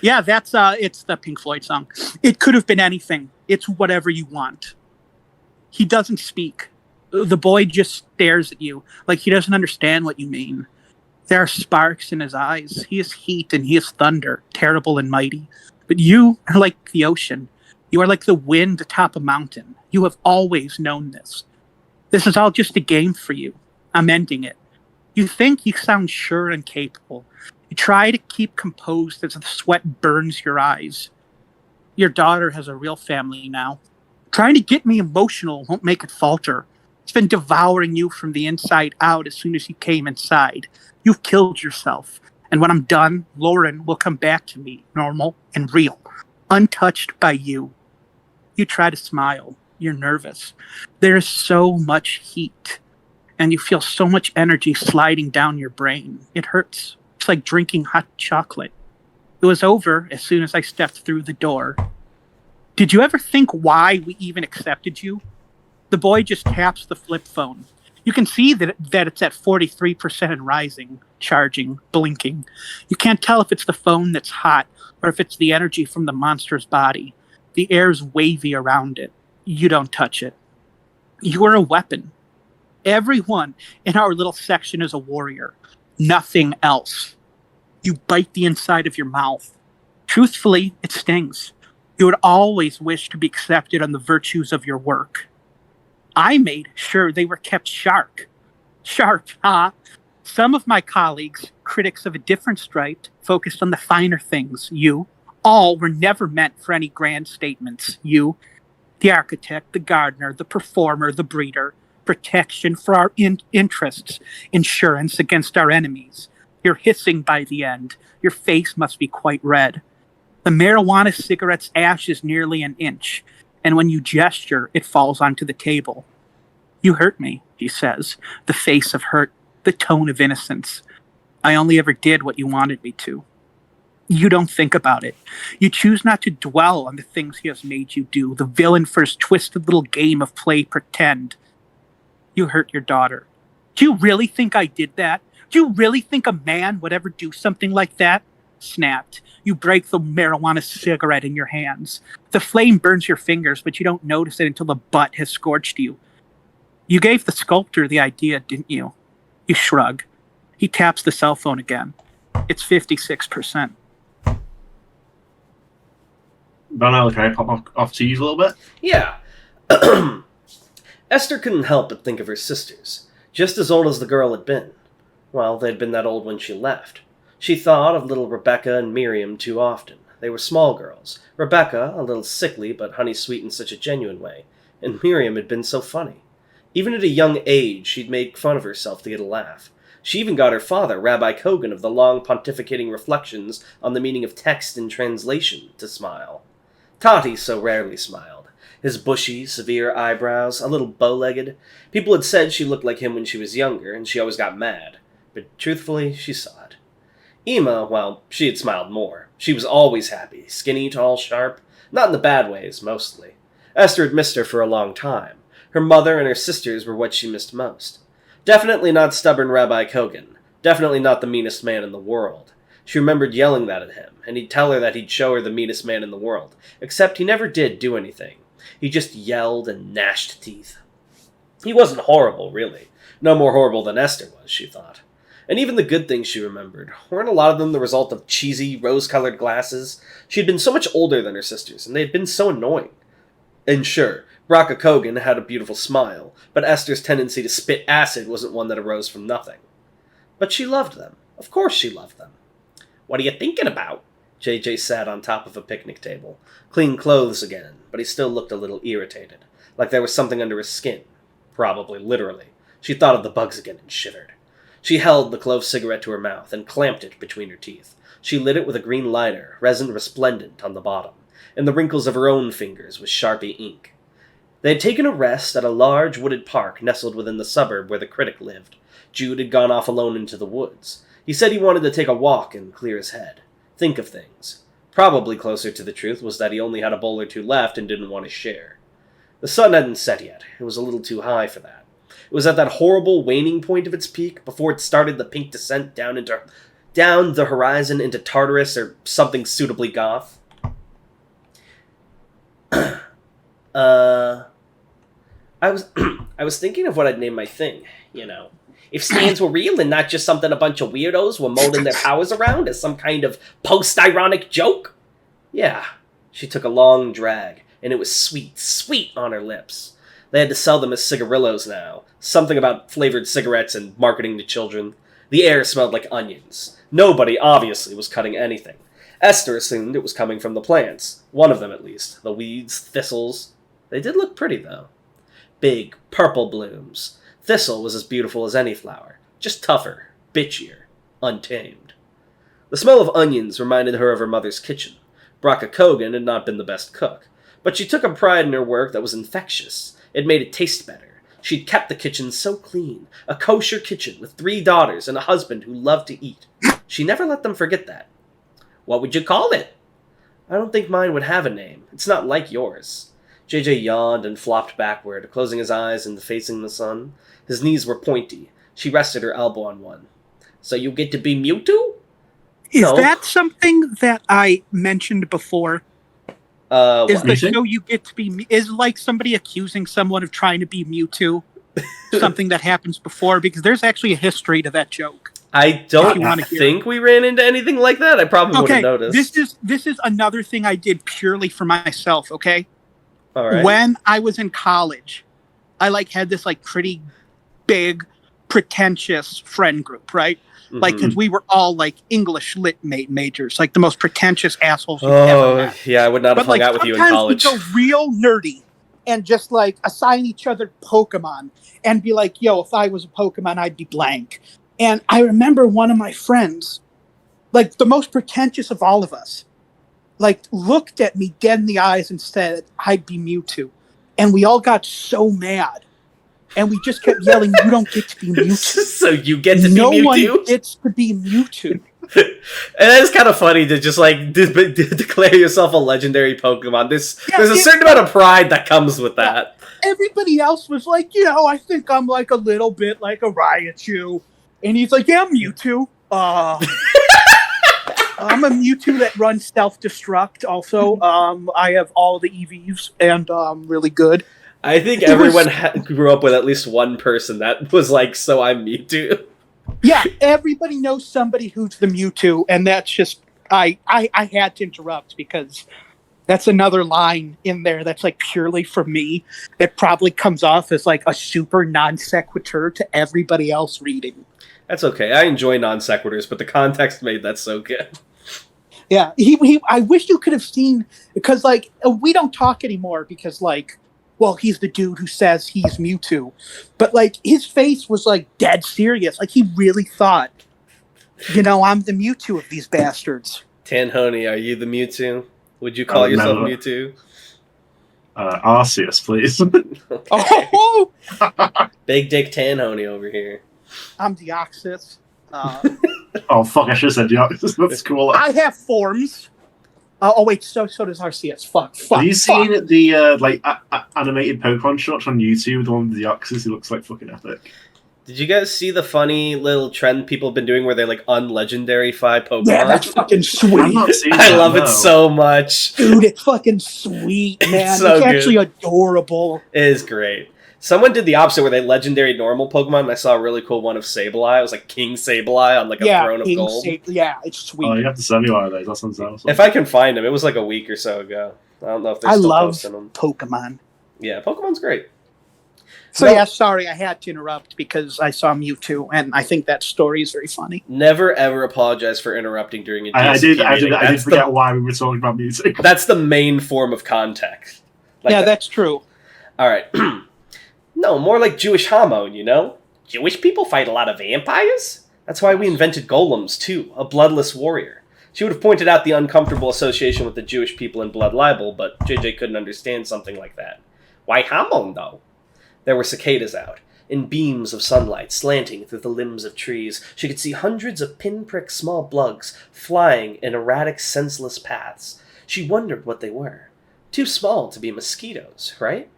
Yeah, that's it's the Pink Floyd song. It could have been anything. It's whatever you want. He doesn't speak. The boy just stares at you like he doesn't understand what you mean. There are sparks in his eyes. He is heat and he is thunder, terrible and mighty. But you are like the ocean. You are like the wind atop a mountain. You have always known this. This is all just a game for you. I'm ending it. You think you sound sure and capable. You try to keep composed as the sweat burns your eyes. Your daughter has a real family now. Trying to get me emotional won't make it falter. It's been devouring you from the inside out as soon as you came inside. You've killed yourself. And when I'm done, Lauren will come back to me, normal and real, untouched by you. You try to smile. You're nervous. There is so much heat. And you feel so much energy sliding down your brain. It hurts. It's like drinking hot chocolate. It was over as soon as I stepped through the door. Did you ever think why we even accepted you? The boy just taps the flip phone. You can see that it's at 43% and rising, charging, blinking. You can't tell if it's the phone that's hot or if it's the energy from the monster's body. The air's wavy around it. You don't touch it. You are a weapon. Everyone in our little section is a warrior. Nothing else. You bite the inside of your mouth. Truthfully, it stings. You would always wish to be accepted on the virtues of your work. I made sure they were kept sharp. Sharp, huh? Some of my colleagues, critics of a different stripe, focused on the finer things. You, all were never meant for any grand statements. You, the architect, the gardener, the performer, the breeder, protection for our interests, insurance against our enemies. You're hissing by the end. Your face must be quite red. The marijuana cigarette's ash is nearly an inch, and when you gesture, it falls onto the table. You hurt me, he says, the face of hurt, the tone of innocence. I only ever did what you wanted me to. You don't think about it. You choose not to dwell on the things he has made you do, the villain for his twisted little game of play pretend. You hurt your daughter. Do you really think I did that? Do you really think a man would ever do something like that? Snapped. You break the marijuana cigarette in your hands. The flame burns your fingers, but you don't notice it until the butt has scorched you. You gave the sculptor the idea, didn't you? You shrug. He taps the cell phone again. It's 56%. Donnell, can I pop off to you a little bit? Yeah. Esther couldn't help but think of her sisters, just as old as the girl had been. Well, they'd been that old when she left. She thought of little Rebecca and Miriam too often. They were small girls. Rebecca, a little sickly, but honey-sweet in such a genuine way. And Miriam had been so funny. Even at a young age, she'd made fun of herself to get a laugh. She even got her father, Rabbi Kogan of the long pontificating reflections on the meaning of text and translation, to smile. Tati so rarely smiled. His bushy, severe eyebrows, a little bow-legged. People had said she looked like him when she was younger, and she always got mad. But truthfully, she saw it. Emma, well, she had smiled more. She was always happy, skinny, tall, sharp. Not in the bad ways, mostly. Esther had missed her for a long time. Her mother and her sisters were what she missed most. Definitely not stubborn Rabbi Kogan. Definitely not the meanest man in the world. She remembered yelling that at him, and he'd tell her that he'd show her the meanest man in the world. Except he never did do anything. He just yelled and gnashed teeth. He wasn't horrible, really. No more horrible than Esther was, she thought. And even the good things she remembered, weren't a lot of them the result of cheesy, rose-colored glasses? She had been so much older than her sisters, and they had been so annoying. And sure, Raka Kogan had a beautiful smile, but Esther's tendency to spit acid wasn't one that arose from nothing. But she loved them. Of course she loved them. "What are you thinking about?" JJ sat on top of a picnic table. Clean clothes again, but he still looked a little irritated, like there was something under his skin. Probably literally. She thought of the bugs again and shivered. She held the clove cigarette to her mouth and clamped it between her teeth. She lit it with a green lighter, resin resplendent on the bottom, and the wrinkles of her own fingers with Sharpie ink. They had taken a rest at a large wooded park nestled within the suburb where the critic lived. Jude had gone off alone into the woods. He said he wanted to take a walk and clear his head. Think of things. Probably closer to the truth was that he only had a bowl or two left and didn't want to share. The sun hadn't set yet. It was a little too high for that. It was at that horrible waning point of its peak before it started the pink descent down the horizon into Tartarus or something suitably goth. I was thinking of what I'd name my thing, you know. If stands were real and not just something a bunch of weirdos were molding their powers around as some kind of post-ironic joke. Yeah. She took a long drag, and it was sweet, sweet on her lips. They had to sell them as cigarillos now. Something about flavored cigarettes and marketing to children. The air smelled like onions. Nobody, obviously, was cutting anything. Esther assumed it was coming from the plants. One of them, at least. The weeds, thistles. They did look pretty, though. Big, purple blooms. Thistle was as beautiful as any flower. Just tougher, bitchier, untamed. The smell of onions reminded her of her mother's kitchen. Brocka Kogan had not been the best cook, but she took a pride in her work that was infectious. It made it taste better. She'd kept the kitchen so clean. A kosher kitchen with 3 daughters and a husband who loved to eat. She never let them forget that. "What would you call it?" "I don't think mine would have a name. It's not like yours." JJ yawned and flopped backward, closing his eyes and facing the sun. His knees were pointy. She rested her elbow on one. "So you get to be Mewtwo?" Is No. that something that I mentioned before? Is the Mewtwo? show you get to be is like somebody accusing someone of trying to be Mewtwo something that happens before? Because there's actually a history to that joke. I don't you wanna hear think we ran into anything like that. I probably would have noticed. This is another thing I did purely for myself. Okay, All right. when I was in college, I had this pretty big, pretentious friend group, right? Because we were all English lit majors, the most pretentious assholes you've ever met. Yeah, I would not have hung out with you in college. Sometimes we go real nerdy and just assign each other Pokemon and be like, yo, if I was a Pokemon, I'd be blank. And I remember one of my friends, the most pretentious of all of us, looked at me dead in the eyes and said, I'd be Mewtwo. And we all got so mad. And we just kept yelling, you don't get to be Mewtwo. So you get to be no Mewtwo? No one gets to be Mewtwo. And it's kind of funny to just declare yourself a legendary Pokemon. There's a certain amount of pride that comes with that. Everybody else was like, I think I'm a little bit like a Raichu. And he's like, yeah, I'm Mewtwo. I'm a Mewtwo that runs self-destruct also. I have all the EVs and really good. I think everyone grew up with at least one person that was like, so I'm Mewtwo. Yeah, everybody knows somebody who's the Mewtwo, and that's just I had to interrupt because that's another line in there that's purely for me. That probably comes off as a super non sequitur to everybody else reading. That's okay. I enjoy non sequiturs, but the context made that so good. Yeah, I wish you could have seen, because we don't talk anymore because well, he's the dude who says he's Mewtwo. But, his face was, dead serious. He really thought, I'm the Mewtwo of these bastards. Tanhoney, are you the Mewtwo? Would you call yourself Mewtwo? Arceus, please. Okay. Oh! Big Dick Tanhoney over here. I'm Deoxys. Oh, fuck, I should have said Deoxys. That's cool. I have forms. Oh wait, so does RCS. Fuck. Have you seen the animated Pokemon shots on YouTube? The one with the Deoxys, he looks fucking epic. Did you guys see the funny little trend people have been doing where they unlegendarify Pokemon? Yeah, that's fucking sweet. I love it so much. Dude, it's fucking sweet, man. It's so actually adorable. It is great. Someone did the opposite where they legendary normal Pokemon, and I saw a really cool one of Sableye. It was King Sableye on a throne of gold. Yeah, it's sweet. Oh, you have to send me one of those. That sounds awesome. If I can find them, it was a week or so ago. I don't know if they're still posting them. Pokemon. Yeah, Pokemon's great. So sorry, I had to interrupt because I saw Mewtwo, and I think that story is very funny. Never ever apologize for interrupting during a I did forget why we were talking about music. That's the main form of context. That's true. All right. No, more like Jewish Hamon, Jewish people fight a lot of vampires? That's why we invented golems, too, a bloodless warrior. She would have pointed out the uncomfortable association with the Jewish people and blood libel, but JJ couldn't understand something like that. Why Hamon, though? There were cicadas out. In beams of sunlight slanting through the limbs of trees, she could see hundreds of pinprick small bugs flying in erratic, senseless paths. She wondered what they were. Too small to be mosquitoes, right?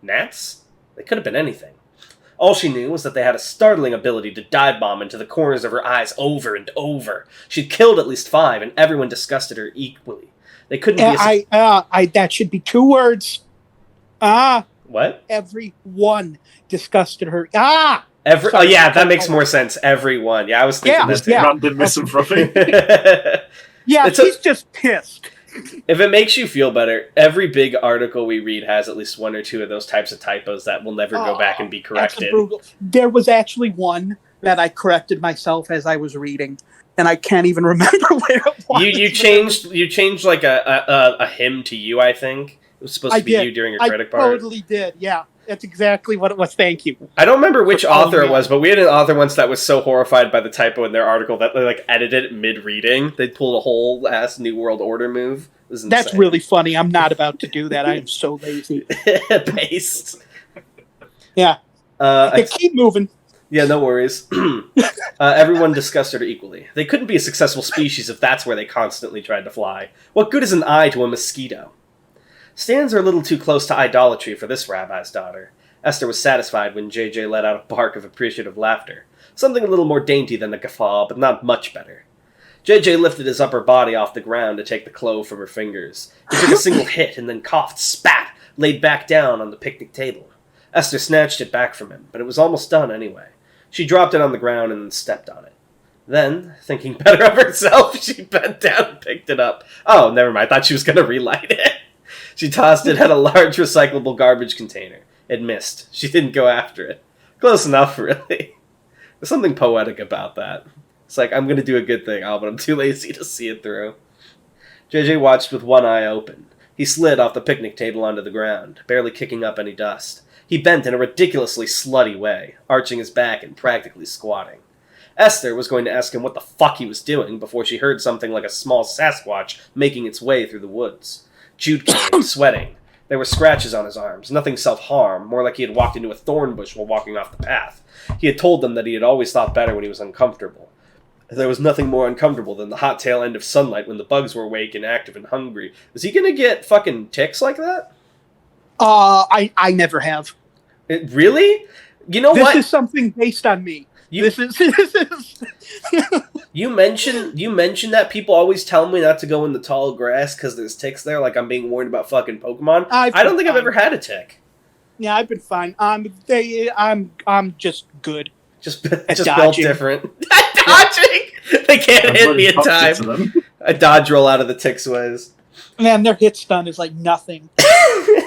Gnats? They could have been anything. All she knew was that they had a startling ability to dive bomb into the corners of her eyes over and over. She'd killed at least 5, and everyone disgusted her equally. They couldn't be that should be 2 words. What? Everyone disgusted her. That makes more sense. Everyone. Yeah, I was thinking this too. Random misinformation. Yeah, she's just pissed. If it makes you feel better, every big article we read has at least 1 or 2 of those types of typos that will never go back and be corrected. There was actually one that I corrected myself as I was reading, and I can't even remember where it was. You changed a hymn to you, I think. It was supposed to be you during your critic part. I totally did, yeah. That's exactly what it was. Thank you. I don't remember which author it was, but we had an author once that was so horrified by the typo in their article that they edited it mid-reading. They pulled a whole ass New World Order move. That's really funny. I'm not about to do that. I am so lazy. Based. Yeah. Keep moving. Yeah, no worries. Everyone discussed her equally. They couldn't be a successful species if that's where they constantly tried to fly. What good is an eye to a mosquito? Stands are a little too close to idolatry for this rabbi's daughter. Esther was satisfied when JJ let out a bark of appreciative laughter. Something a little more dainty than a guffaw, but not much better. JJ lifted his upper body off the ground to take the clove from her fingers. He took a single hit and then coughed, spat, laid back down on the picnic table. Esther snatched it back from him, but it was almost done anyway. She dropped it on the ground and then stepped on it. Then, thinking better of herself, she bent down and picked it up. Oh, never mind. I thought she was going to relight it. She tossed it at a large recyclable garbage container. It missed. She didn't go after it. Close enough, really. There's something poetic about that. It's like, I'm going to do a good thing, but I'm too lazy to see it through. JJ watched with one eye open. He slid off the picnic table onto the ground, barely kicking up any dust. He bent in a ridiculously slutty way, arching his back and practically squatting. Esther was going to ask him what the fuck he was doing before she heard something like a small Sasquatch making its way through the woods. Jude came, sweating. There were scratches on his arms, nothing self-harm, more like he had walked into a thorn bush while walking off the path. He had told them that he had always thought better when he was uncomfortable. There was nothing more uncomfortable than the hot tail end of sunlight when the bugs were awake and active and hungry. Was he gonna get fucking ticks like that? I never have. Really? You know what? This is something based on me. This is You mentioned that people always tell me not to go in the tall grass because there's ticks there, like I'm being warned about fucking Pokemon. I don't think I've ever had a tick. Yeah, I've been fine. I'm just good. Just built different. Dodging! They can't hit me in time. I dodge roll out of the tick's ways. Man, their hit stun is like nothing.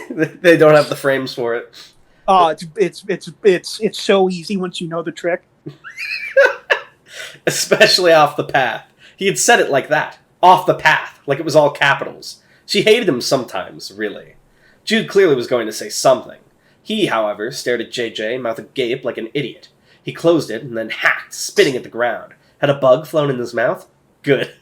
They don't have the frames for it. Oh, it's so easy once you know the trick. Especially off the path. He had said it like that. Off the path. Like it was all capitals. She hated him sometimes, really. Jude clearly was going to say something. He, however, stared at JJ, mouth agape like an idiot. He closed it and then hacked, spitting at the ground. Had a bug flown in his mouth? Good.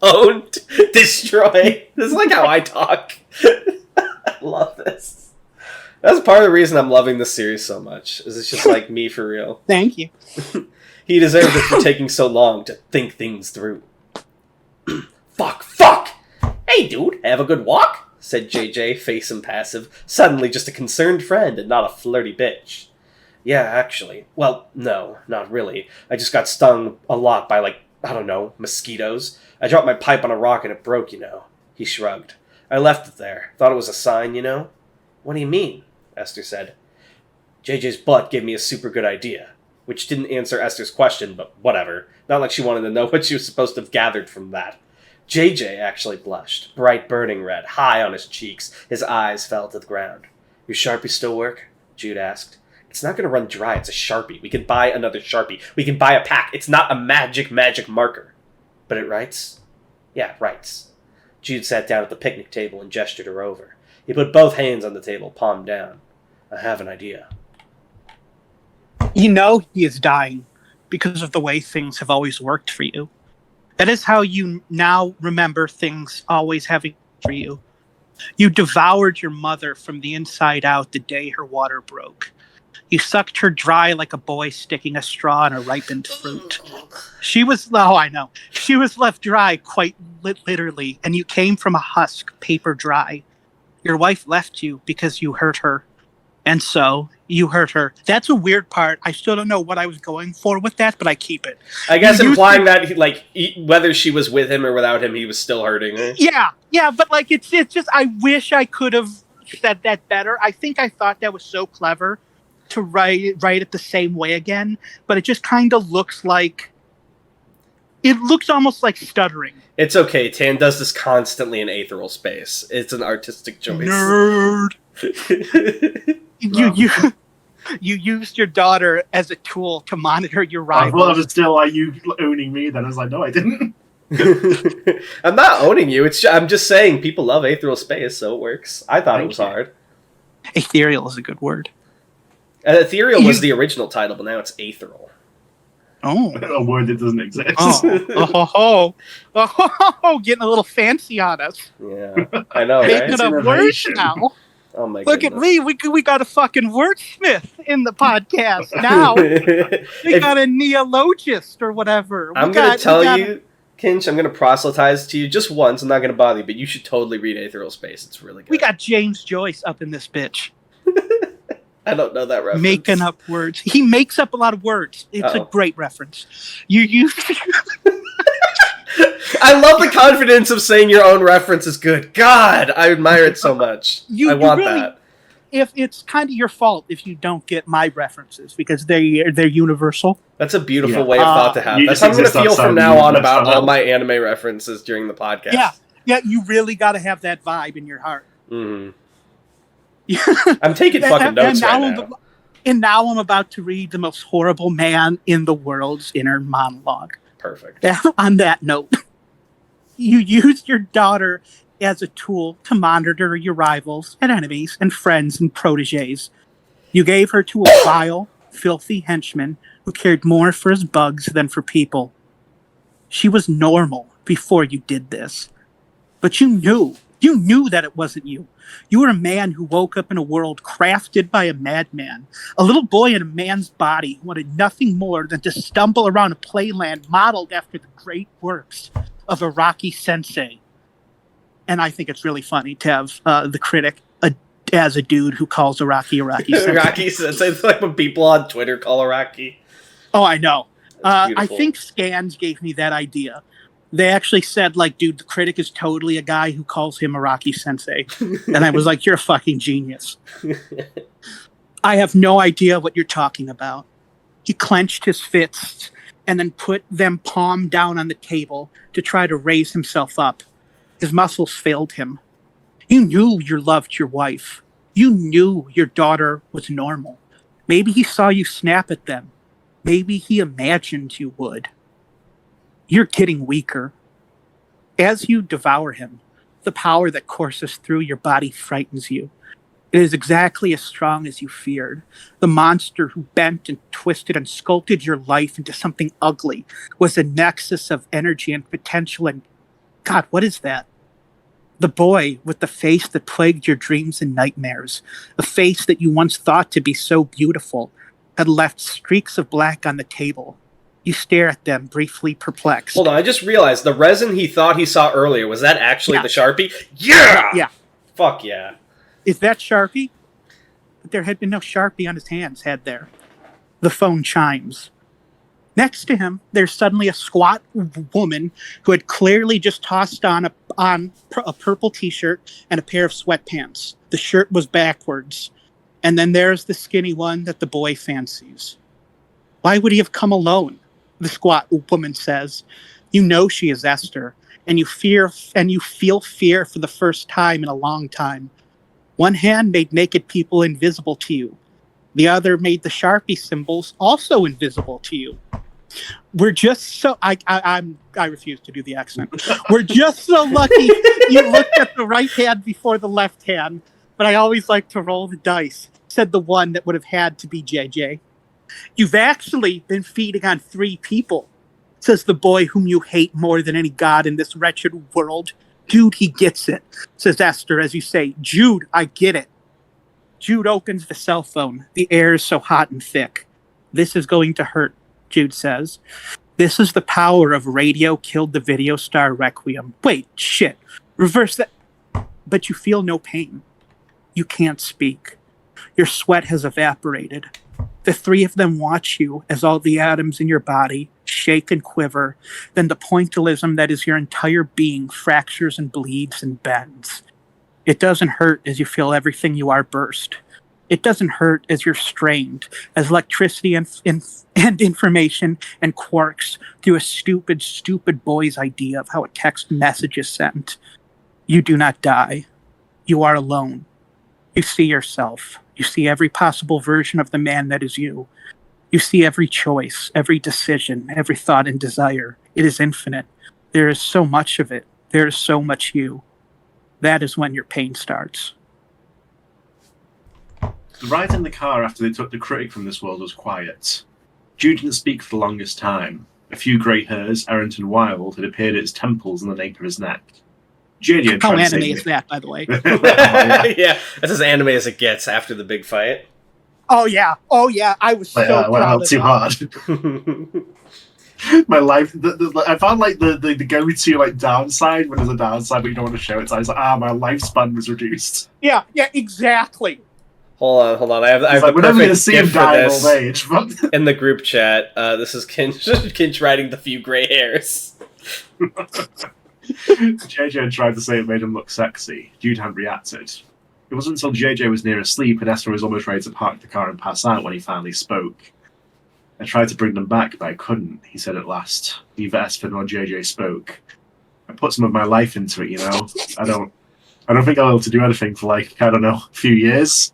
Owned. Destroy. This is like how I talk. I love this. That's part of the reason I'm loving this series so much, is it's just like me for real. Thank you. He deserved it for taking so long to think things through. Fuck! Hey dude, have a good walk? Said JJ, face impassive, suddenly just a concerned friend and not a flirty bitch. Yeah, actually. Well, no, not really. I just got stung a lot by, like, I don't know, mosquitoes. I dropped my pipe on a rock and it broke, you know. He shrugged. I left it there. Thought it was a sign, you know. What do you mean? Esther said. JJ's butt gave me a super good idea. Which didn't answer Esther's question, but whatever. Not like she wanted to know what she was supposed to have gathered from that. JJ actually blushed, bright burning red, high on his cheeks. His eyes fell to the ground. Your Sharpie still work? Jude asked. It's not going to run dry. It's a Sharpie. We can buy another Sharpie. We can buy a pack. It's not a magic marker. But it writes? Yeah, it writes. Jude sat down at the picnic table and gestured her over. He put both hands on the table, palm down. I have an idea. You know he is dying because of the way things have always worked for you. That is how you now remember things always having for you. You devoured your mother from the inside out the day her water broke. You sucked her dry like a boy sticking a straw in a ripened fruit. She was left dry quite literally, and you came from a husk, paper dry. Your wife left you because you hurt her. And so, you hurt her. That's a weird part. I still don't know what I was going for with that, but I keep it. I guess implying that, like, whether she was with him or without him, he was still hurting her. Yeah, but, like, it's just, I wish I could have said that better. I think I thought that was so clever to write it the same way again, but it just kind of looks like, it looks almost like stuttering. It's okay. Tan does this constantly in Aetheral Space. It's an artistic choice. Nerd! You used your daughter as a tool to monitor your rival. Well, I was still like you owning me. Then I was like, no, I didn't. I'm not owning you. I'm just saying people love Aetheral Space, so it works. I thought it was hard. Ethereal is a good word. Ethereal was the original title, but now it's Aetheral. Oh, a word that doesn't exist. Oh, getting a little fancy on us. Yeah, I know. Making Right? up words now. Oh my Look goodness. at me. We got a fucking wordsmith in the podcast now. We got a neologist or whatever. I'm going to tell you, Kinch, I'm going to proselytize to you just once. I'm not going to bother you, but you should totally read Aetheral Space. It's really good. We got James Joyce up in this bitch. I don't know that reference. Making up words. He makes up a lot of words. It's a great reference. You I love the confidence of saying your own reference is good. God, I admire it so much. I want that. If it's kind of your fault if you don't get my references because they're universal. That's a beautiful way of thought to have. That's how I'm going to feel from now on about all my anime references during the podcast. Yeah, you really got to have that vibe in your heart. Mm-hmm. I'm taking fucking notes right now. And now I'm about to read the most horrible man in the world's inner monologue. Perfect. On that note, you used your daughter as a tool to monitor your rivals and enemies and friends and proteges. You gave her to a vile, filthy henchman who cared more for his bugs than for people. She was normal before you did this. But you knew that it wasn't you. You were a man who woke up in a world crafted by a madman, a little boy in a man's body who wanted nothing more than to stumble around a playland modeled after the great works of Araki Sensei. And I think it's really funny to have the critic as a dude who calls Araki Sensei. Araki Sensei. It's like when people on Twitter call Araki. Oh, I know. I think Scans gave me that idea. They actually said, like, dude, the critic is totally a guy who calls him Araki Sensei. And I was like, you're a fucking genius. I have no idea what you're talking about. He clenched his fists and then put them palm down on the table to try to raise himself up. His muscles failed him. You knew you loved your wife. You knew your daughter was normal. Maybe he saw you snap at them. Maybe he imagined you would. You're getting weaker. As you devour him, the power that courses through your body frightens you. It is exactly as strong as you feared. The monster who bent and twisted and sculpted your life into something ugly was a nexus of energy and potential and... God, what is that? The boy with the face that plagued your dreams and nightmares, a face that you once thought to be so beautiful, had left streaks of black on the table. You stare at them, briefly perplexed. Hold on, I just realized the resin he thought he saw earlier, was that actually the Sharpie? Yeah! Yeah. Fuck yeah. Is that Sharpie? But there had been no Sharpie on his hands, had there? The phone chimes. Next to him, there's suddenly a squat woman who had clearly just tossed on a purple t-shirt and a pair of sweatpants. The shirt was backwards. And then there's the skinny one that the boy fancies. Why would he have come alone? The squat woman says. You know she is Esther, and you feel fear for the first time in a long time. One hand made naked people invisible to you. The other made the Sharpie symbols also invisible to you. We're just so... I refuse to do the accent. We're just so lucky you looked at the right hand before the left hand, but I always like to roll the dice, said the one that would have had to be JJ. You've actually been feeding on 3 people, says the boy whom you hate more than any god in this wretched world. Jude, he gets it, says Esther as you say, Jude, I get it. Jude opens the cell phone. The air is so hot and thick. This is going to hurt, Jude says. This is the power of radio killed the video star Requiem. Wait, shit. Reverse that. But you feel no pain. You can't speak. Your sweat has evaporated. The 3 of them watch you as all the atoms in your body shake and quiver. Then the pointillism that is your entire being fractures and bleeds and bends. It doesn't hurt as you feel everything you are burst. It doesn't hurt as you're strained, as electricity and information and quarks through a stupid boy's idea of how a text message is sent. You do not die. You are alone. You see yourself. You see every possible version of the man that is you. You see every choice, every decision, every thought and desire. It is infinite. There is so much of it. There is so much you. That is when your pain starts. The ride in the car after they took the critic from this world was quiet. Jude didn't speak for the longest time. A few grey hairs, errant and wild, had appeared at his temples and the nape of his neck. JD How anime is that, by the way? Yeah, that's as anime as it gets after the big fight. Oh yeah, I was so proud out of too that. hard. My life, I found like the go-to like downside when there's a downside but you don't want to show it. So I was like, my lifespan was reduced. Yeah, exactly. Hold on. I have like, the perfect gift for this old age, but... in the group chat. This is Kinch riding the few gray hairs. JJ tried to say it made him look sexy. Jude hadn't reacted. It wasn't until JJ was near asleep and Esther was almost ready to park the car and pass out when he finally spoke. I tried to bring them back, but I couldn't, he said at last. Neither Esther nor JJ spoke. I put some of my life into it, you know. I don't think I'll be able to do anything for, like, I don't know, a few years.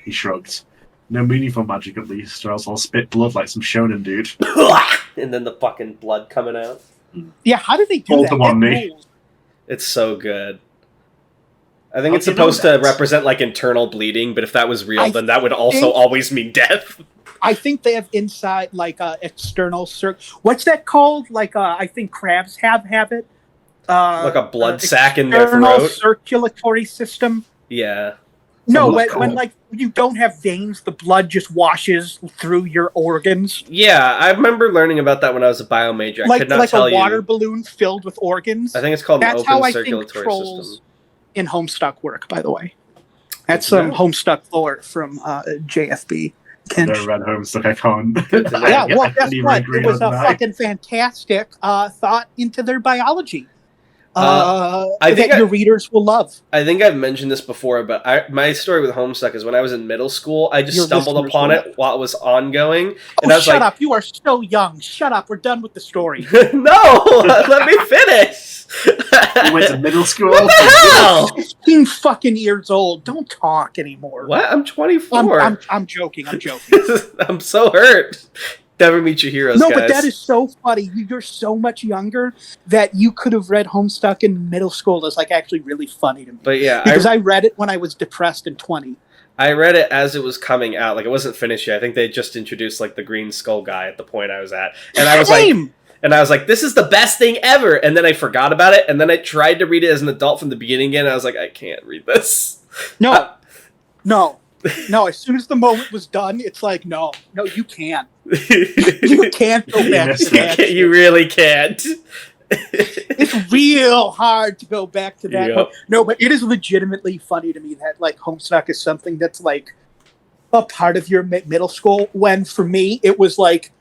He shrugged. No meaningful magic, at least, or else I'll spit blood like some shonen dude. And then the fucking blood coming out. Yeah, how did they do that? It's so good. I think it's supposed to represent, like, internal bleeding, but if that was real, then that would also always mean death. I think they have inside, like, external what's that called? Like, I think crabs have it. Like a blood sac in their throat? External circulatory system. Yeah. No, when, like, you don't have veins, the blood just washes through your organs. Yeah, I remember learning about that when I was a bio major. I could not tell you. Like a water balloon filled with organs. I think it's called an open circulatory system. That's how I think trolls in Homestuck work, by the way. That's some Homestuck lore from JFB. I never read Homestuck, I can't. Yeah, well, guess what? It was a fucking fantastic thought into their biology. I think your readers will love. I think I've mentioned this before, but my story with Homestuck is when I was in middle school, I just stumbled upon it while it was ongoing. And I was shut up. You are so young. Shut up. We're done with the story. No! Let me finish! You went to middle school? What the hell? 15 fucking years old. Don't talk anymore. What? I'm 24. I'm joking. I'm joking. I'm so hurt. Never meet your heroes, guys. No, but that is so funny. You're so much younger that you could have read Homestuck in middle school. It's like actually really funny to me. But yeah, because I read it when I was depressed and 20. I read it as it was coming out. Like, it wasn't finished yet. I think they just introduced, like, the Green Skull guy at the point I was at. And I was like, this is the best thing ever. And then I forgot about it. And then I tried to read it as an adult from the beginning again. And I was like, I can't read this. No. As soon as the moment was done, it's like, no, you can't. You can't go back to that. You really can't. It's real hard to go back to that. Yep. No, but it is legitimately funny to me that, like, Homestuck is something that's, like, a part of your middle school, when for me it was like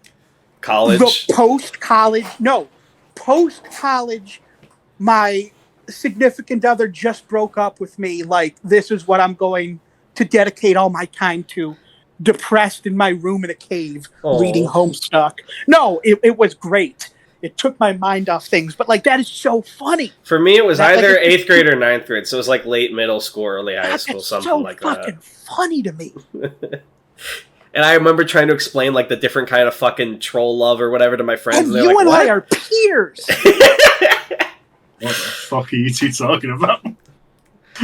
college. Post-college, my significant other just broke up with me. Like, this is what I'm going to dedicate all my time to, depressed in my room in a cave, reading Homestuck. No, it was great. It took my mind off things, but, like, that is so funny. For me, it was either 8th grade or 9th grade, so it was like late middle school, early high school, something like that. That's so fucking funny to me. And I remember trying to explain, like, the different kind of fucking troll love or whatever to my friends. And you and I are peers. What the fuck are you two talking about?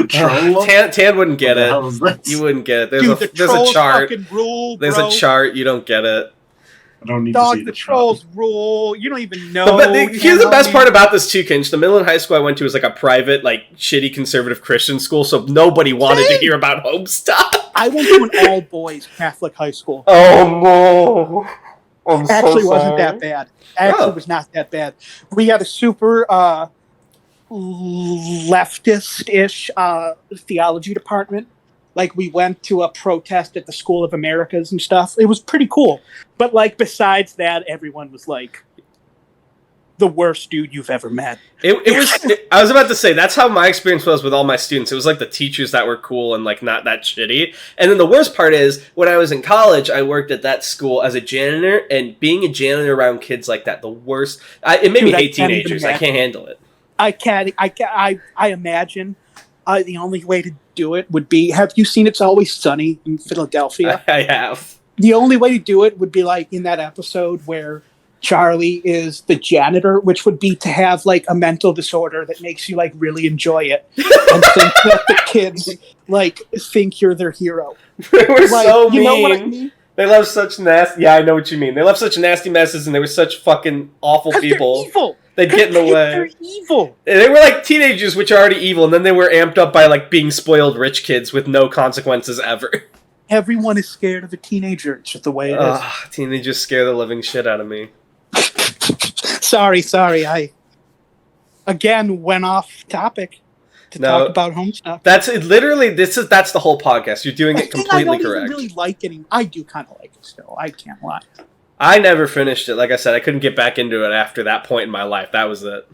Tan wouldn't get it. You wouldn't get it. There's a chart. There's a chart. You don't get it. I don't need to see the trolls rule. You don't even know. But here's the best part about this too, Kinch. The middle and high school I went to was like a private, like, shitty conservative Christian school, so nobody wanted to hear about Homestuck. I went to an all-boys Catholic high school. Oh no! Wasn't that bad. It was not that bad. We had a super leftist-ish theology department. Like, we went to a protest at the School of Americas and stuff. It was pretty cool. But, like, besides that, everyone was, like, the worst dude you've ever met. I was about to say, that's how my experience was with all my students. It was, like, the teachers that were cool and, like, not that shitty. And then the worst part is, when I was in college, I worked at that school as a janitor, and being a janitor around kids like that, the worst... it made me hate teenagers. I can't handle it. I imagine the only way to do it would be, have you seen It's Always Sunny in Philadelphia? I have. The only way to do it would be like in that episode where Charlie is the janitor, which would be to have like a mental disorder that makes you like really enjoy it and think that the kids like think you're their hero. They were like, so mean. You know what I mean? They left such nasty... Yeah, I know what you mean. They left such nasty messes, and they were such fucking awful people. They're evil. They'd get in the way. They're evil. They were like teenagers, which are already evil, and then they were amped up by like being spoiled rich kids with no consequences ever. Everyone is scared of a teenager. It's just the way it is. Teenagers scare the living shit out of me. Sorry. I again went off topic to talk about Homestuck. That's it. Literally, that's the whole podcast. You're doing it completely correct. I don't even really like it. I do kind of like it still. I can't lie. I never finished it. Like I said, I couldn't get back into it after that point in my life. That was it.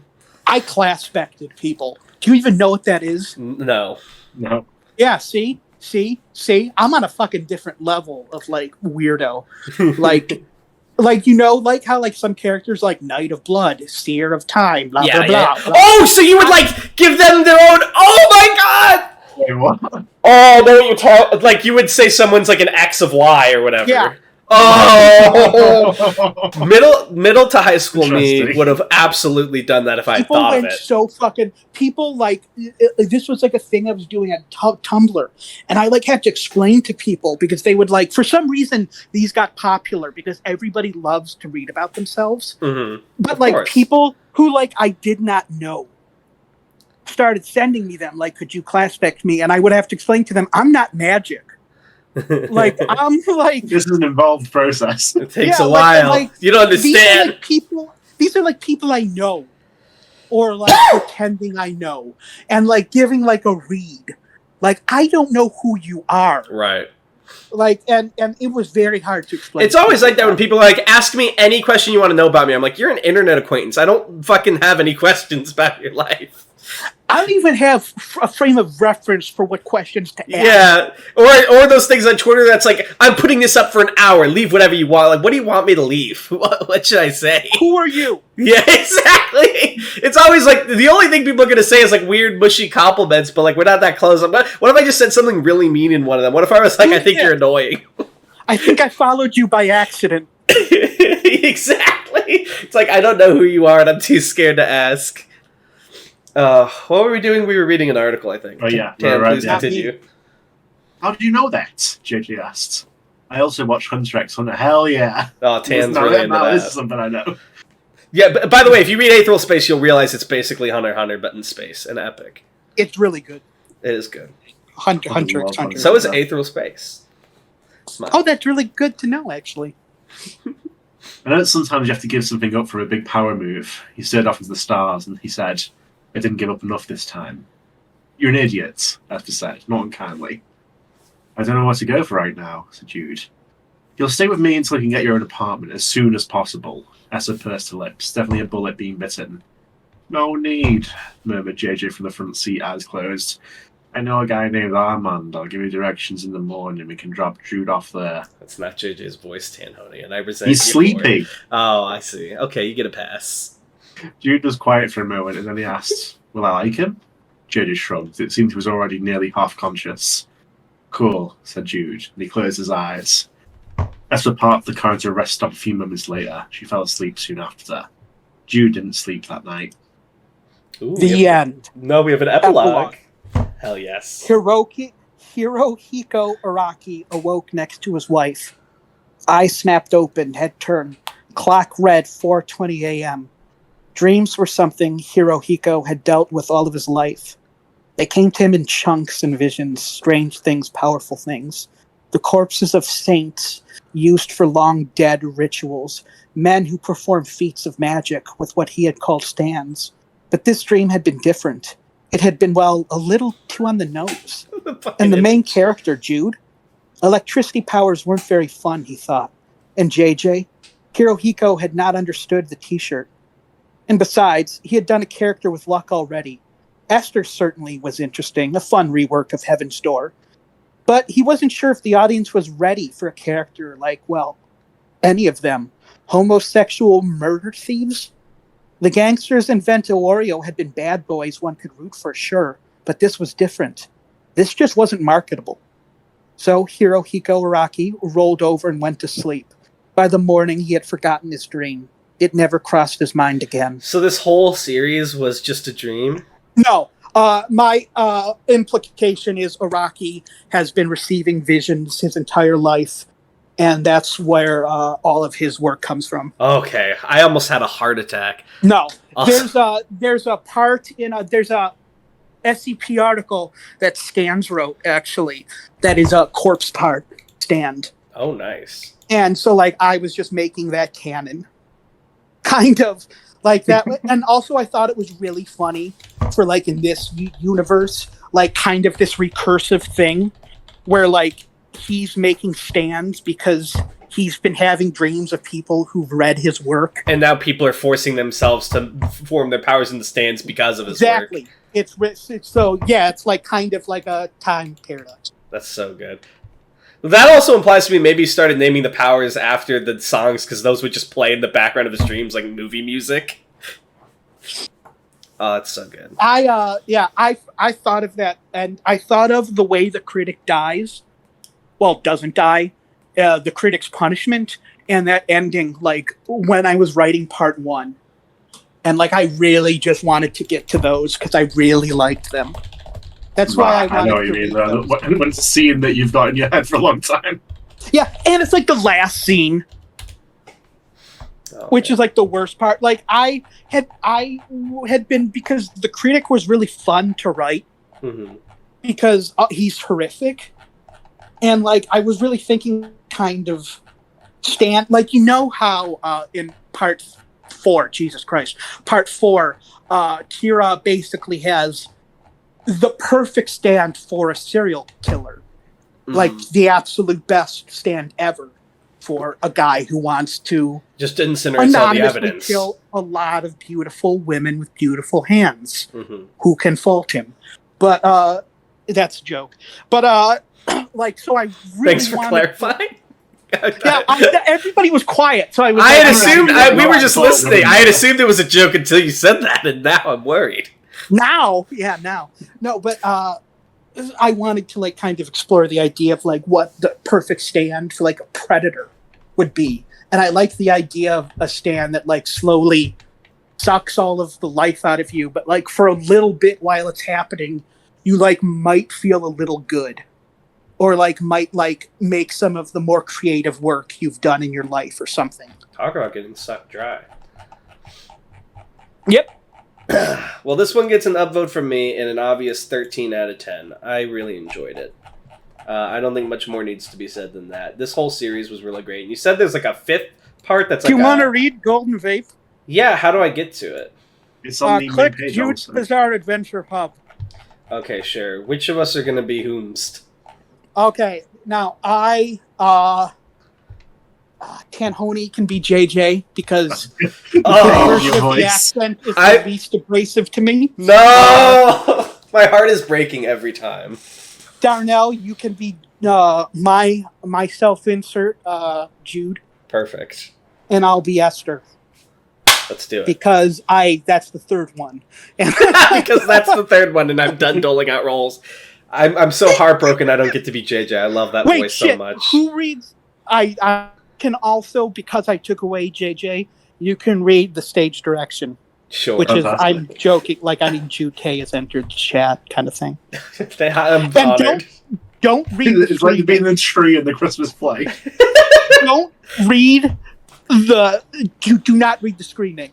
I class-spected people. Do you even know what that is? No. Yeah, see? I'm on a fucking different level of, like, weirdo. Like, you know, like how, like, some characters, like, Knight of Blood, Seer of Time, blah, blah, blah. Oh, so you would, like, give them their own... Oh, my God! Wait, what? Oh, I know what you're talking... Like, you would say someone's, like, an X of Y or whatever. Yeah. Oh! middle to high school me would have absolutely done that if I thought of it. So fucking... People, like... This was, like, a thing I was doing at Tumblr. And I, like, had to explain to people because they would, like... For some reason, these got popular because everybody loves to read about themselves. Mm-hmm. But, like, people who, like, I did not know started sending me them. Like, could you class spec me? And I would have to explain to them, I'm not magic. Like, I'm like... This is an involved process. It takes a while. Like, you don't understand. These are like people I know. Or like pretending I know. And like giving like a read. Like, I don't know who you are. Right. Like, and it was very hard to explain. It's always like that when people are like, ask me any question you want to know about me. I'm like, you're an internet acquaintance. I don't fucking have any questions about your life. I don't even have a frame of reference for what questions to ask. Yeah, or those things on Twitter that's like, I'm putting this up for an hour. Leave whatever you want. Like, what do you want me to leave? What should I say? Who are you? Yeah, exactly. It's always like, the only thing people are going to say is like weird, mushy compliments, but like, we're not that close. What if I just said something really mean in one of them? What if I was like, I think you're annoying? I think I followed you by accident. Exactly. It's like, I don't know who you are and I'm too scared to ask. What were we doing? We were reading an article, I think. Oh, yeah. Tan, please continue. How did you know that? JJ asked. I also watched Hunter x Hunter. Hell yeah. Oh, Tan's really into that. This is something I know. Yeah, but by the way, if you read Aetheral Space, you'll realize it's basically Hunter x Hunter, but in space, and epic. It's really good. It is good. Hunter x Hunter. So is Aetheral Space. Smile. Oh, that's really good to know, actually. I know that sometimes you have to give something up for a big power move. He stared off into the stars, and he said... I didn't give up enough this time. You're an idiot, Esther said, not unkindly. I don't know where to go for right now, said Jude. You'll stay with me until you can get your own apartment as soon as possible. Esther pursed her lips, definitely a bullet being bitten. No need, murmured JJ from the front seat, eyes closed. I know a guy named Armand. I'll give you directions in the morning. We can drop Jude off there. That's not JJ's voice, Tanhoney, and I resent He's sleepy. Oh, I see. Okay, you get a pass. Jude was quiet for a moment, and then he asked, will I like him? JJ shrugged. It seemed he was already nearly half-conscious. Cool, said Jude, and he closed his eyes. Esther parked the car into a rest stop a few moments later. She fell asleep soon after. Jude didn't sleep that night. Ooh, the end. No, we have an epilogue. Hell yes. Hirohiko Araki awoke next to his wife. Eyes snapped open, head turned. Clock read 4:20 a.m. Dreams were something Hirohiko had dealt with all of his life. They came to him in chunks and visions, strange things, powerful things. The corpses of saints used for long-dead rituals, men who performed feats of magic with what he had called stands. But this dream had been different. It had been, well, a little too on the nose. And the main character, Jude, electricity powers weren't very fun, he thought. And JJ, Hirohiko had not understood the t-shirt. And besides, he had done a character with luck already. Esther certainly was interesting, a fun rework of Heaven's Door. But he wasn't sure if the audience was ready for a character like, well, any of them. Homosexual murder thieves? The gangsters in Vento Oreo had been bad boys one could root for, sure, but this was different. This just wasn't marketable. So Hirohiko Araki rolled over and went to sleep. By the morning, he had forgotten his dream. It never crossed his mind again. So this whole series was just a dream? No. My implication is Araki has been receiving visions his entire life, and that's where all of his work comes from. Okay. I almost had a heart attack. No. There's a part in there's a SCP article that Scans wrote, actually, that is a corpse part stand. Oh, nice. And so, like, I was just making that canon. Kind of like that. And also I thought it was really funny for, like, in this universe, like, kind of this recursive thing where, like, he's making stands because he's been having dreams of people who've read his work. And now people are forcing themselves to form their powers in the stands because of his work. Exactly. It's so, yeah, it's like kind of like a time paradox. That's so good. That also implies to me maybe he started naming the powers after the songs, because those would just play in the background of his dreams like movie music. Oh, it's so good. I thought of that, and I thought of the way the critic dies. Well, doesn't die. The critic's punishment, and that ending, like, when I was writing part 1. And, like, I really just wanted to get to those, because I really liked them. That's why I know what you mean, though. When it's a scene that you've got in your head for a long time. Yeah, and it's, like, the last scene. Which is like the worst part. Like I had been, because the critic was really fun to write, because he's horrific, and like I was really thinking kind of stand, like, you know how in part 4, Jesus Christ, part 4, Kira basically has the perfect stand for a serial killer, like the absolute best stand ever. For a guy who wants to just incinerate all the evidence, kill a lot of beautiful women with beautiful hands, who can fault him. But that's a joke. But like, so I really thanks for clarifying. Everybody was quiet, so I was. I had assumed we were just listening. I had assumed it was a joke until you said that, and now I'm worried. Now, no, but I wanted to like kind of explore the idea of like what the perfect stand for like a predator would be. And I like the idea of a stand that like slowly sucks all of the life out of you, but like for a little bit while it's happening, you like might feel a little good, or like might like make some of the more creative work you've done in your life or something. Talk about getting sucked dry. Yep. Well, this one gets an upvote from me and an obvious 13 out of 10. I really enjoyed it. I don't think much more needs to be said than that. This whole series was really great. And you said there's like a 5th part that's like. Do you want to read Golden Vape? Yeah, how do I get to it? It's on the click main page. Jude's Bizarre Adventure Hub. Okay, sure. Which of us are going to be whomst? Okay, now Tanhoney can be JJ because the accent is the least abrasive to me. No! My heart is breaking every time. Darnell, you can be my self-insert Jude. Perfect. And I'll be Esther. Let's do it. Because that's the third one. Because that's the third one, and I'm done doling out roles. I'm so heartbroken I don't get to be JJ. I love that voice so much. Who reads? I can also, because I took away JJ, you can read the stage direction. Sure. Which is, I'm joking, like, I mean, Jude K has entered the chat kind of thing. I'm honored. Don't read It's like being the tree in the Christmas play. Don't read do not read the screening.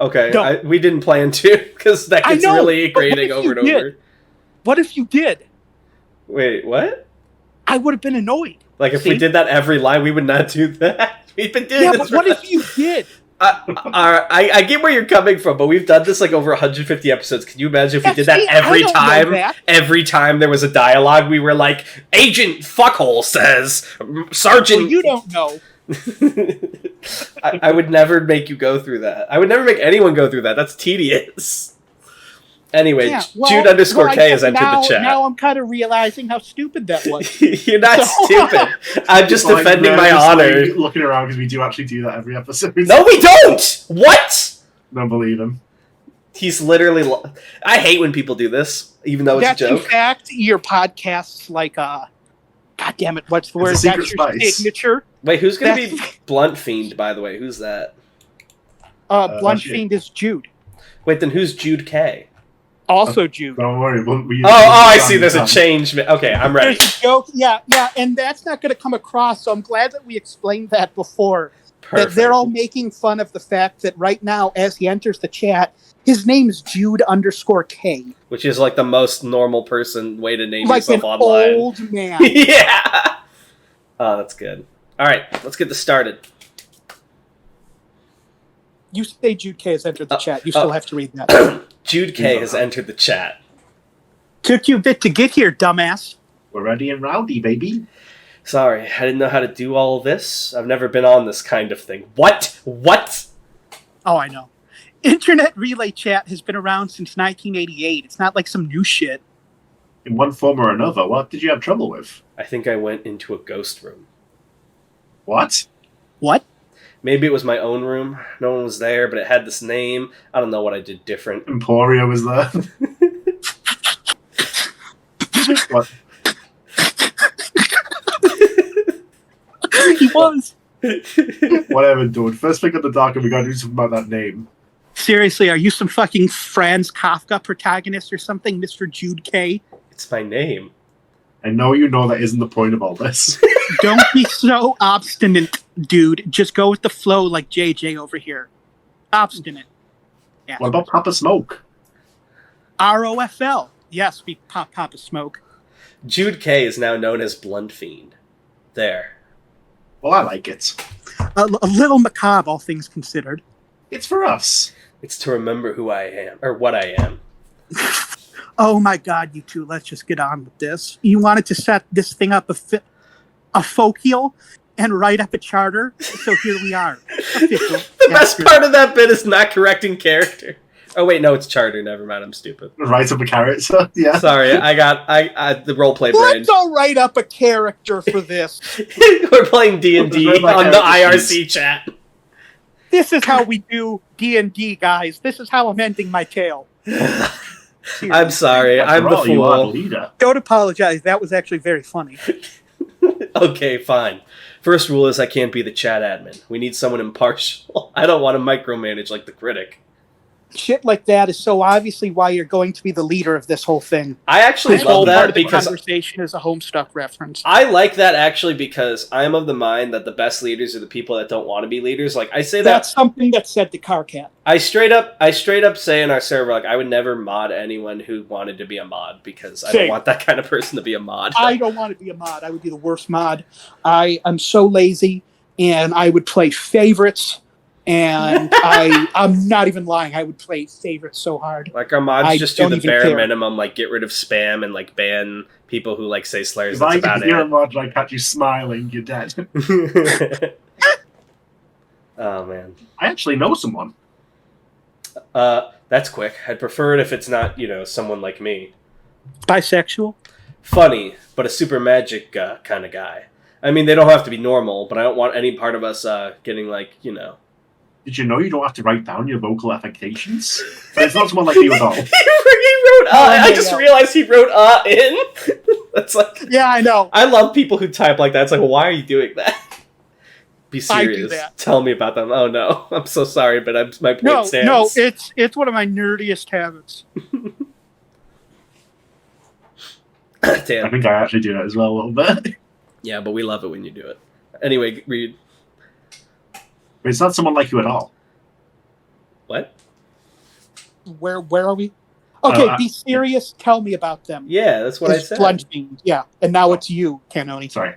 Okay, we didn't plan to, because that gets really grating over and over. What if you did? Wait, what? I would have been annoyed. Like, if we did that every line, we would not do that. We've been doing this. But what if you did? I get where you're coming from, but we've done this like over 150 episodes. Can you imagine if we did that every time? Every time there was a dialogue, we were like, Agent Fuckhole says, Sergeant... Well, you don't know. I would never make you go through that. I would never make anyone go through that. That's tedious. Anyway, Jude_K has entered the chat. Now I'm kind of realizing how stupid that was. You're not stupid. I'm just defending my honor. Like, looking around because we do actually do that every episode. No, we don't! What? Don't believe him. He's literally... I hate when people do this, even though it's a joke. In fact, your podcast's like God damn it, what's the word? That's your signature. Wait, who's going to be Blunt Fiend, by the way? Who's that? Blunt Fiend is Jude. Wait, then who's Jude K? Also Jude. Don't worry. I see. There's a change. Okay, I'm ready. There's a joke. Yeah, and that's not going to come across, so I'm glad that we explained that before. Perfect. That they're all making fun of the fact that right now, as he enters the chat, his name is Jude_K. Which is like the most normal person way to name like yourself an online. Old man. Yeah. Oh, that's good. All right, let's get this started. You say Jude K has entered the chat. You still have to read that. Jude K has entered the chat. Took you a bit to get here, dumbass. We're ready and rowdy, baby. Sorry, I didn't know how to do all of this. I've never been on this kind of thing. What? What? Oh, I know. Internet relay chat has been around since 1988. It's not like some new shit. In one form or another, what did you have trouble with? I think I went into a ghost room. What? What? Maybe it was my own room. No one was there, but it had this name. I don't know what I did different. Emporia was there. What? He was. Whatever, dude. First thing in the dark, and we gotta do something about that name. Seriously, are you some fucking Franz Kafka protagonist or something, Mr. Jude K? It's my name. I know you know that isn't the point of all this. Don't be so obstinate, dude. Just go with the flow like JJ over here. Obstinate. Yeah. What about Papa Smoke? ROFL. Yes, we pop Papa Smoke. Jude K is now known as Blunt Fiend. There. Well, I like it. A little macabre, all things considered. It's for us. It's to remember who I am, or what I am. Oh my god, you two, let's just get on with this. You wanted to set this thing up a folkial and write up a charter, so here we are. Official. The best part of that bit is not correcting character. Oh wait, no, it's charter. Never mind, I'm stupid. Write up a character, yeah. Sorry, I the roleplay brain. Let's all write up a character for this. We're playing D&D on the IRC chat. This is how we do D&D, guys. This is how I'm ending my tale. I'm sorry, I'm the You are the fool. leader. Don't apologize. That was actually very funny. Okay, fine. First rule is I can't be the chat admin. We need someone impartial. I don't want to micromanage like the critic. Shit like that is so obviously why you're going to be the leader of this whole thing. I actually This love whole part that of the because conversation is a Homestuck reference. I like that actually because I'm of the mind that the best leaders are the people that don't want to be leaders. Like I say that That's something that's said to Carcat. I straight up say in our server, like I would never mod anyone who wanted to be a mod because I don't Same. want that kind of person to be a mod. I don't want to be a mod. I would be the worst mod. I am so lazy, and I would play favorites, and I'm not even lying. I would play favorites so hard. Like our mods I just do don't the even bare care. minimum, like get rid of spam and like ban people who like say slurs. If That's I about can hear a it. mod, I catch you smiling, you're dead. Oh man. I actually know someone. That's quick. I'd prefer it if it's not, someone like me. Bisexual? Funny, but a super magic kind of guy. I mean, they don't have to be normal, but I don't want any part of us getting like, Did you know you don't have to write down your vocal affectations? But it's not someone like you at all. he wrote I just realized he wrote in. That's like Yeah, I know. I love people who type like that. It's like, well, why are you doing that? Be I do serious. that. Tell me about them. Oh no, I'm so sorry, but my point No, stands. it's one of my nerdiest habits. I Damn. think I actually do that as well a little bit. Yeah, but we love it when you do it. Anyway, read. But it's not someone like you at all. What? Where are we? Okay, I- be serious. Tell me about them. Yeah, that's what I It's said. Blunting. Yeah, and now it's you, Canoni. Sorry.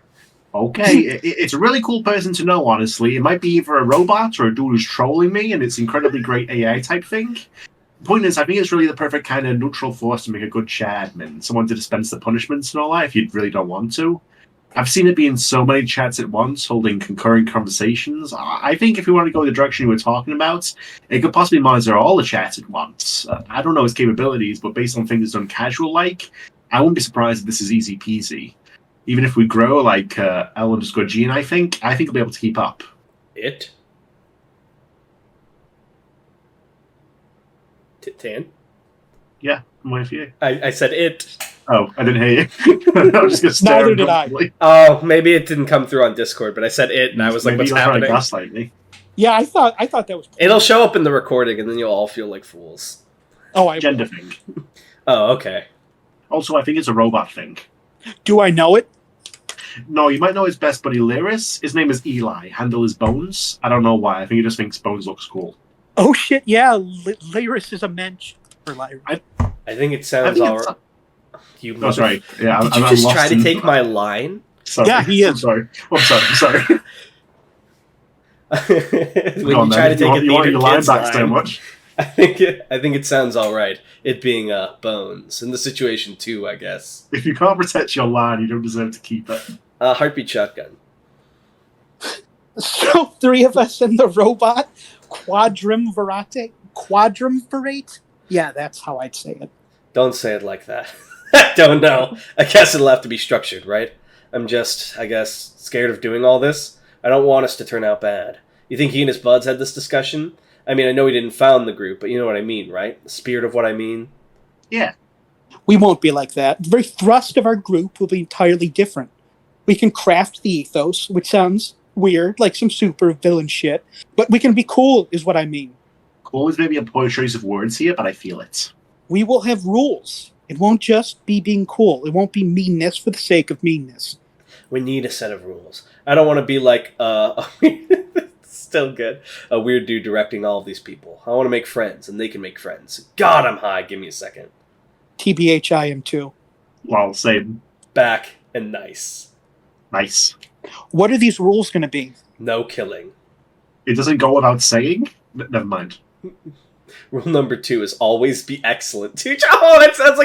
Okay, it's a really cool person to know, honestly. It might be either a robot or a dude who's trolling me, and it's incredibly great AI type thing. The point is, I think it's really the perfect kind of neutral force to make a good chat admin. Someone to dispense the punishments and all that if you really don't want to. I've seen it be in so many chats at once, holding concurrent conversations. I think if you want to go the direction you were talking about, it could possibly monitor all the chats at once. I don't know his capabilities, but based on things done casual-like, I wouldn't be surprised if this is easy peasy. Even if we grow like L_G, I think he'll be able to keep up. It? Tan? Yeah, I'm waiting for you. I said it. Oh, I didn't hear you. I was just gonna stare. Neither did I. uncomfortably. Oh, maybe it didn't come through on Discord, but I said it, and I was like, Maybe what's you're trying to happening? gaslight me. Yeah, I thought that was. It'll show up in the recording, and then you'll all feel like fools. Oh, I Gender thing. Oh, okay. Also, I think it's a robot thing. do. I know it. No, you might know his best buddy Lyris. His name is Eli. Handle is Bones. I don't know why. I think he just thinks Bones looks cool. Oh shit! Yeah, Lyris is a mensch. Or Lyris. I think it I sounds think all it's- right. You That's right. Yeah, Did you I'm just lost try to in- take my line? Sorry. Yeah, he I'm is. sorry. I'm sorry. When Go on, you try to then. take a You want theater your line kid's back so line, much. I think it sounds all right. It being Bones in the situation too, I guess. If you can't protect your line, you don't deserve to keep it. Heartbeat shotgun. So 3 of us and the robot quadrumvirate. Yeah, that's how I'd say it. Don't say it like that. I don't know. I guess it'll have to be structured, right? I'm just, I guess, scared of doing all this. I don't want us to turn out bad. You think he and his buds had this discussion? I mean, I know he didn't found the group, but you know what I mean, right? The spirit of what I mean? Yeah. We won't be like that. The very thrust of our group will be entirely different. We can craft the ethos, which sounds weird, like some super villain shit, but we can be cool, is what I mean. Cool is maybe a poor choice of words here, but I feel it. We will have rules. It won't just be being cool. It won't be meanness for the sake of meanness. We need a set of rules. I don't want to be like, still good, a weird dude directing all of these people. I want to make friends, and they can make friends. God, I'm high. Give me a second. TBH, I am too. Well, same. Back and nice. Nice. What are these rules going to be? No killing. It doesn't go without saying? Never mind. Rule number 2 is always be excellent. Teacher. Oh, that sounds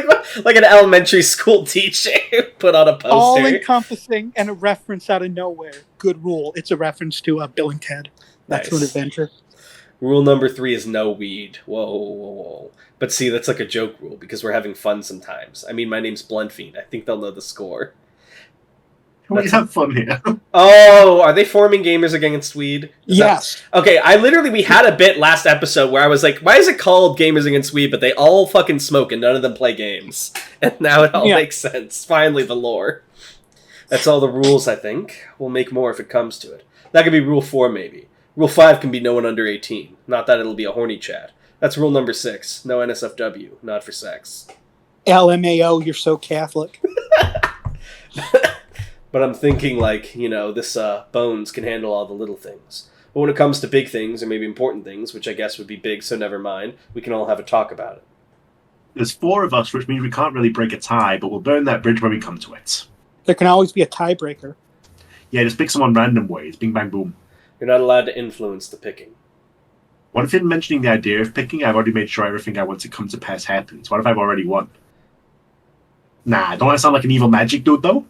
like an elementary school teacher put on a poster. All-encompassing and a reference out of nowhere. Good rule. It's a reference to Bill and Ted. That's an adventure. Rule number 3 is no weed. Whoa. But see, that's like a joke rule because we're having fun sometimes. I mean, my name's Bluntfiend. I think they'll know the score. We have fun here. Oh, are they forming gamers against weed? Yes. Okay, we had a bit last episode where I was like, why is it called Gamers Against Weed, but they all fucking smoke and none of them play games? And now it all makes sense. Finally, the lore. That's all the rules, I think. We'll make more if it comes to it. That could be Rule 4, maybe. Rule 5 can be no one under 18. Not that it'll be a horny chat. That's Rule number 6. No NSFW. Not for sex. LMAO, you're so Catholic. But I'm thinking, like, this Bones can handle all the little things. But when it comes to big things, or maybe important things, which I guess would be big, so never mind, we can all have a talk about it. There's 4 of us, which means we can't really break a tie, but we'll burn that bridge when we come to it. There can always be a tiebreaker. Yeah, just pick someone random ways. Bing, bang, boom. You're not allowed to influence the picking. What if in mentioning the idea of picking, I've already made sure everything I want to come to pass happens? What if I've already won? Nah, don't I sound like an evil magic dude, though?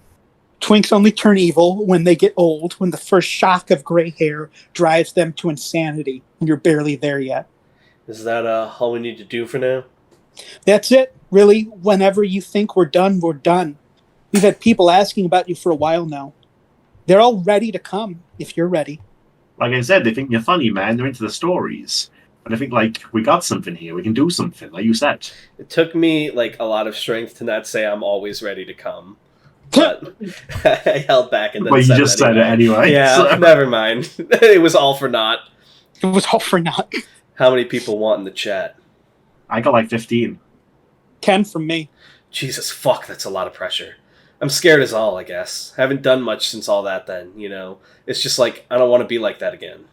Twinks only turn evil when they get old, when the first shock of gray hair drives them to insanity, and you're barely there yet. Is that all we need to do for now? That's it. Really, whenever you think we're done, we're done. We've had people asking about you for a while now. They're all ready to come, if you're ready. Like I said, they think you're funny, man. They're into the stories. And I think, we got something here. We can do something, like you said. It took me, a lot of strength to not say I'm always ready to come. But I held back and then But you just said it anyway. Yeah, so. Never mind. It was all for naught. It was all for naught. How many people want in the chat? I got 15. 10 from me. Jesus, fuck, that's a lot of pressure. I'm scared as all, I guess. I haven't done much since all that then, It's just I don't want to be like that again.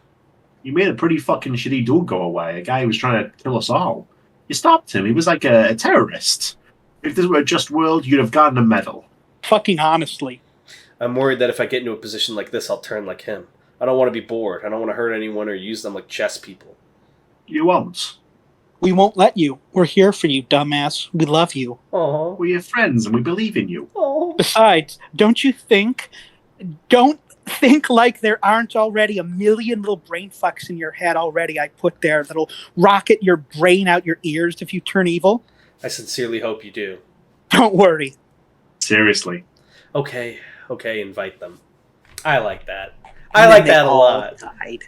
You made a pretty fucking shitty dude go away. A guy who was trying to kill us all. You stopped him. He was like a terrorist. If this were a just world, you'd have gotten a medal. Fucking honestly. I'm worried that if I get into a position like this, I'll turn like him. I don't want to be bored. I don't want to hurt anyone or use them like chess people. You won't. We won't let you. We're here for you, dumbass. We love you. Aww. We're your friends and we believe in you. Aww. Besides, don't think like there aren't already a million little brain fucks in your head already I put there that'll rocket your brain out your ears if you turn evil. I sincerely hope you do. Don't worry. Seriously. Okay, invite them. I like that. I like that a lot. Died.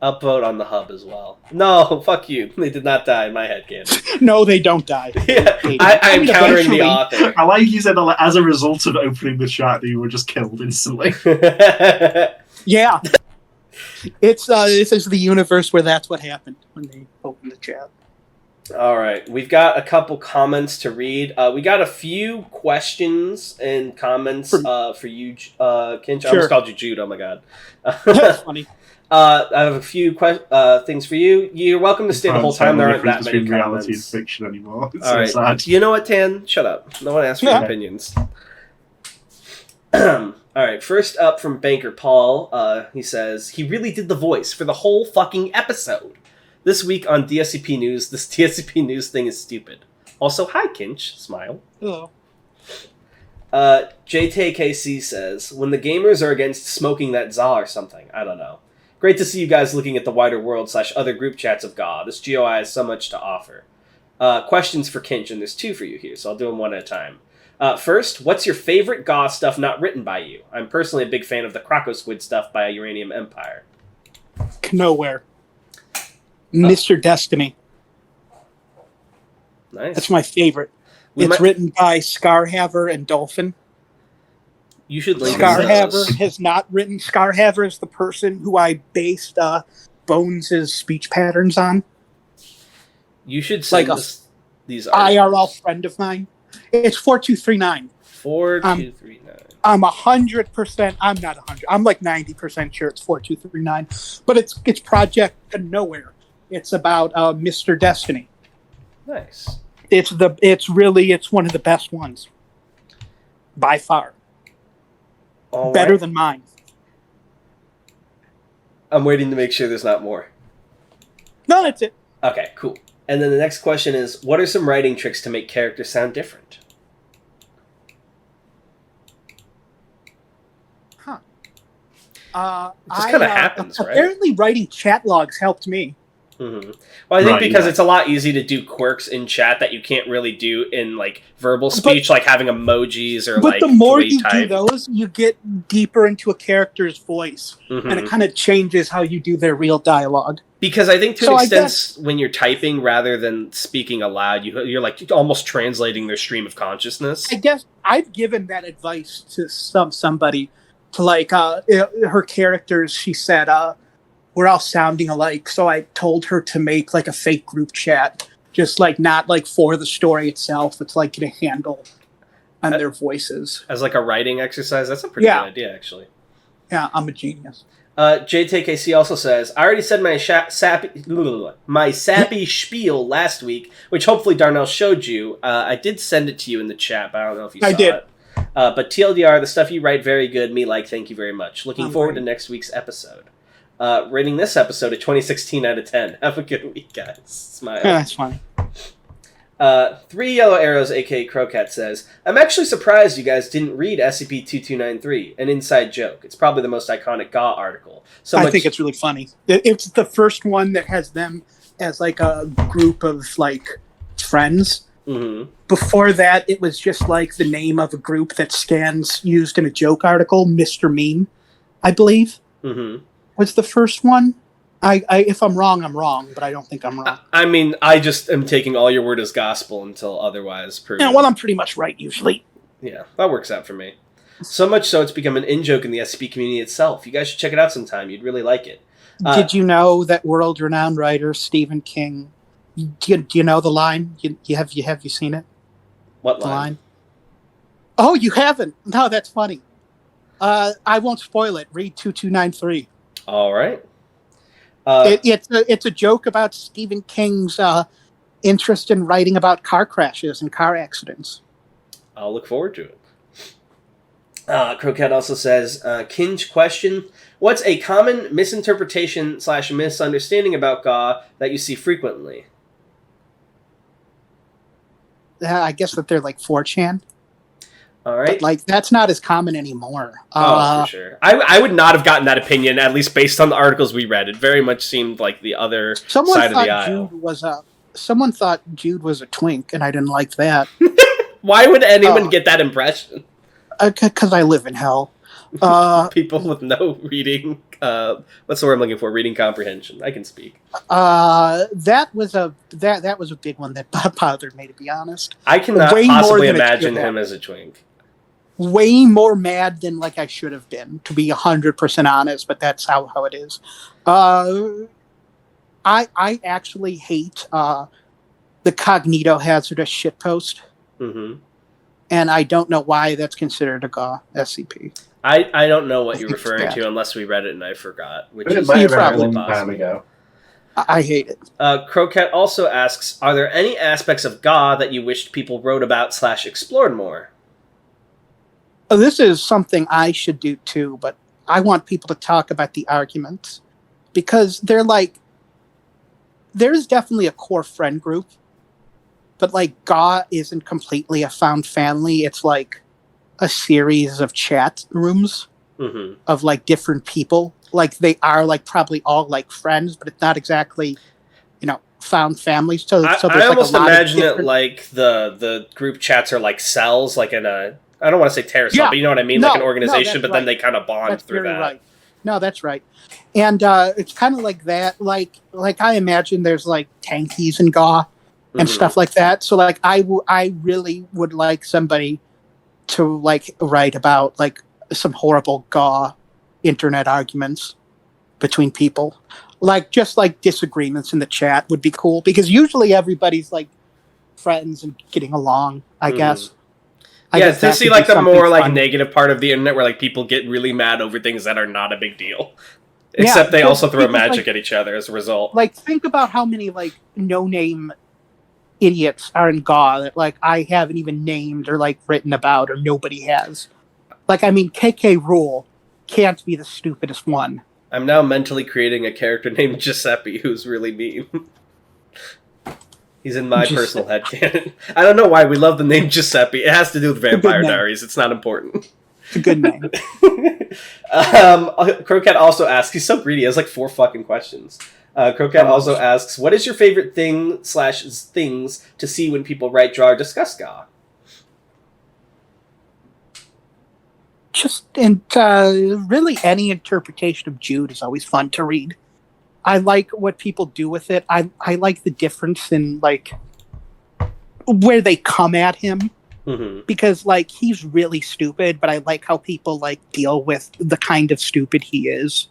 Upvote on the hub as well. No, fuck you. They did not die in my head, kid. No, they don't die. Yeah, I'm countering the author. I like you said that as a result of opening the chat that you were just killed instantly. Yeah. It's this is the universe where that's what happened when they opened the chat. All right, we've got a couple comments to read. We got a few questions and comments for you, Kinch. I almost called you Jude. Oh my god. That's funny. I have a few things for you. You're welcome to stay the whole time. There aren't that many comments. Reality and fiction anymore. It's all right. sad. You know what, Tan? Shut up. No one asked for your opinions. All right. First up from Banker Paul. He says he really did the voice for the whole fucking episode. This week on DSCP News, this DSCP News thing is stupid. Also, hi, Kinch. Smile. Hello. JTKC says, when the gamers are against smoking that za or something, I don't know. Great to see you guys looking at the wider world / other group chats of GA. This GOI has so much to offer. Questions for Kinch, and there's 2 for you here, so I'll do them one at a time. First, what's your favorite GA stuff not written by you? I'm personally a big fan of the Croco Squid stuff by Uranium Empire. Nowhere. Mr. Destiny. Nice. That's my favorite. It's written by Scarhaver and Dolphin. You should link Scarhaver has not written. Scarhaver is the person who I based Bones' speech patterns on. You should send like us these articles. IRL friend of mine. It's 4239. 4239. I'm 100%. I'm not 100. I'm like 90% sure it's 4239. But it's Project Nowhere. It's about Mr. Destiny. Nice. It's one of the best ones. By far. All Better right. than mine. I'm waiting to make sure there's not more. No, that's it. Okay, cool. And then the next question is, what are some writing tricks to make characters sound different? Huh. It just kind of happens, right? Apparently writing chat logs helped me. Mm-hmm. Well, I think because it's a lot easier to do quirks in chat that you can't really do in like verbal speech, like having emojis or but like. But the more you type. do those, you get deeper into a character's voice, and it kind of changes how you do their real dialogue. Because I think to an extent, when you're typing rather than speaking aloud, you're like almost translating their stream of consciousness. I guess I've given that advice to somebody, to like her characters. She said, we're all sounding alike, so I told her to make like a fake group chat, just like not like for the story itself. It's like get a handle on their voices as like a writing exercise. That's a pretty good idea, actually. Yeah, I'm a genius. JTKC also says, I already said my sappy spiel last week, which hopefully Darnell showed you. I did send it to you in the chat, but I don't know if you saw it. But TLDR, the stuff you write, very good. Me like, thank you very much. Looking forward to next week's episode. Rating this episode a 2016 out of 10. Have a good week, guys. Smile. Yeah, that's fine. 3 Yellow Arrows, aka Crocat, says, I'm actually surprised you guys didn't read SCP-2293, an inside joke. It's probably the most iconic GA article. I think it's really funny. It's the first one that has them as like a group of like friends. Mm-hmm. Before that, it was just like the name of a group that Scans used in a joke article, Mr. Meme, I believe. Mm-hmm. Was the first one. If I'm wrong, I'm wrong, but I don't think I'm wrong. I mean, I just am taking all your word as gospel until otherwise proven. Yeah, well, I'm pretty much right, usually. Yeah, that works out for me. So much so, it's become an in-joke in the SCP community itself. You guys should check it out sometime. You'd really like it. Did you know that world-renowned writer Stephen King... Do you know the line? Have you seen it? What line? Oh, you haven't? No, that's funny. I won't spoil it. Read 2293. All right. It's a joke about Stephen King's interest in writing about car crashes and car accidents. I'll look forward to it. Croquette also says, Kinch question, what's a common misinterpretation / misunderstanding about GA that you see frequently? I guess that they're like 4chan. All right. But, like, that's not as common anymore. For sure. I would not have gotten that opinion, at least based on the articles we read. It very much seemed like the other side of the aisle. Someone thought Jude was a twink, and I didn't like that. Why would anyone get that impression? Because I live in hell. People with no reading... what's the word I'm looking for? Reading comprehension. I can speak. That was a big one that bothered me, to be honest. I cannot possibly imagine him as a twink. Way more mad than like I should have been, to be 100% honest, but that's how it is. I actually hate the Cognito hazardous shitpost. Mm-hmm. And I don't know why that's considered a GA SCP. I don't know what you're referring to unless we read it and I forgot. Which is probably time ago. I hate it. Croquette also asks, are there any aspects of GA that you wished people wrote about / explored more? Oh, this is something I should do too, but I want people to talk about the arguments. Because they're like... There's definitely a core friend group, but like GA isn't completely a found family. It's like a series of chat rooms of like different people. Like they are like probably all like friends, but it's not exactly, found families. So I there's almost like a lot imagine of it like the group chats are like cells, like in a, I don't want to say terror cell, but you know what I mean, like an organization, but then they kind of bond that's through very that. Right. No, that's right. And it's kind of like that. Like I imagine there's like tankies and GAW and stuff like that. So like I really would like somebody to like write about like some horrible GAW internet arguments between people. Like just like disagreements in the chat would be cool, because usually everybody's like friends and getting along, I guess. Yeah, to see like the more like negative part of the internet where like people get really mad over things that are not a big deal. Except they also throw magic at each other as a result. Like think about how many like no-name idiots are in GAW that like I haven't even named or like written about, or nobody has. Like I mean KK Rule can't be the stupidest one. I'm now mentally creating a character named Giuseppe who's really mean. He's in my personal headcanon. I don't know why we love the name Giuseppe. It has to do with Vampire Diaries. It's not important. It's a good name. Crocat also asks, he's so greedy, he has like 4 fucking questions. Crocat also asks, what is your favorite things to see when people write, draw, or discuss GAW? Just really any interpretation of Jude is always fun to read. I like what people do with it. I like the difference in like where they come at him, because like he's really stupid, but I like how people like deal with the kind of stupid he is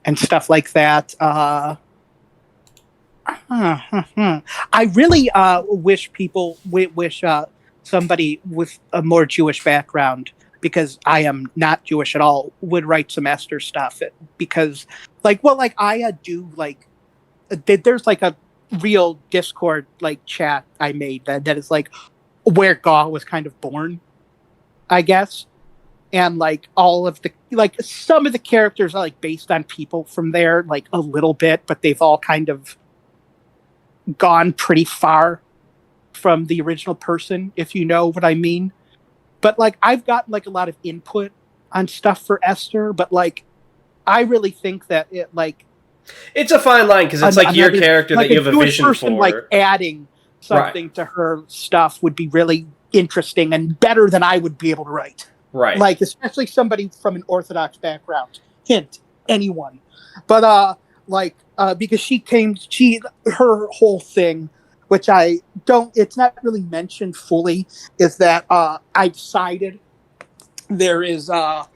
and stuff like that. I really wish somebody with a more Jewish background, because I am not Jewish at all, would write some Esther stuff. Because, I do, like, there's, like, a real Discord, like, chat I made that is, like, where GAW was kind of born, I guess. And, like, all of the, like, some of the characters are, like, based on people from there, like, a little bit, but they've all kind of gone pretty far from the original person, if you know what I mean. But, like, I've got, like, a lot of input on stuff for Esther, but, like, I really think that it, like... It's a fine line, because it's, like, your character that you have a vision person, for. Like, adding something to her stuff would be really interesting and better than I would be able to write. Right. Like, especially somebody from an Orthodox background. Hint, anyone. But, because her whole thing... which it's not really mentioned fully, is that I decided there is a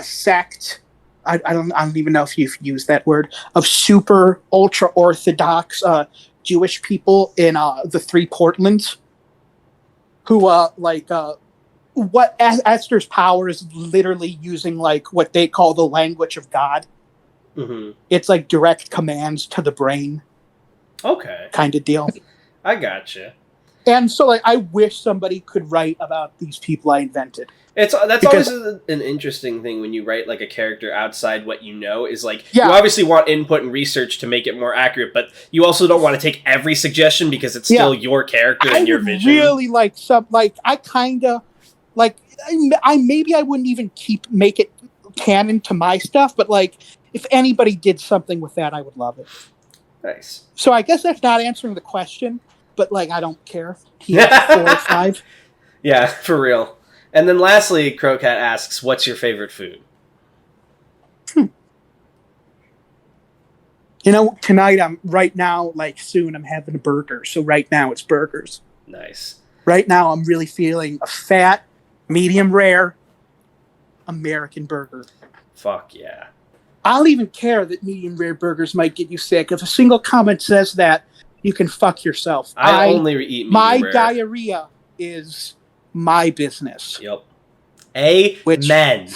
sect, I don't even know if you've used that word, of super ultra Orthodox Jewish people in the 3 Portlands, who what Esther's power is literally using like what they call the language of God. It's like direct commands to the brain. Okay. Kind of deal. I gotcha. And so, like, I wish somebody could write about these people I invented. That's always an interesting thing when you write, like, a character outside what you know, is, like, you obviously want input and research to make it more accurate, but you also don't want to take every suggestion because it's still your character and your vision. I really like I kind of, like, maybe I wouldn't even make it canon to my stuff, but, like, if anybody did something with that, I would love it. Nice. So I guess that's not answering the question, but, like, I don't care. He has 4 or 5. Yeah, for real. And then lastly, Crocat asks, what's your favorite food? You know, tonight soon I'm having a burger. So right now it's burgers. Nice. Right now I'm really feeling a fat, medium rare American burger. Fuck yeah. I'll even care that medium rare burgers might get you sick. If a single comment says that, you can fuck yourself. I only eat medium rare. My diarrhea is my business. Yep. Amen.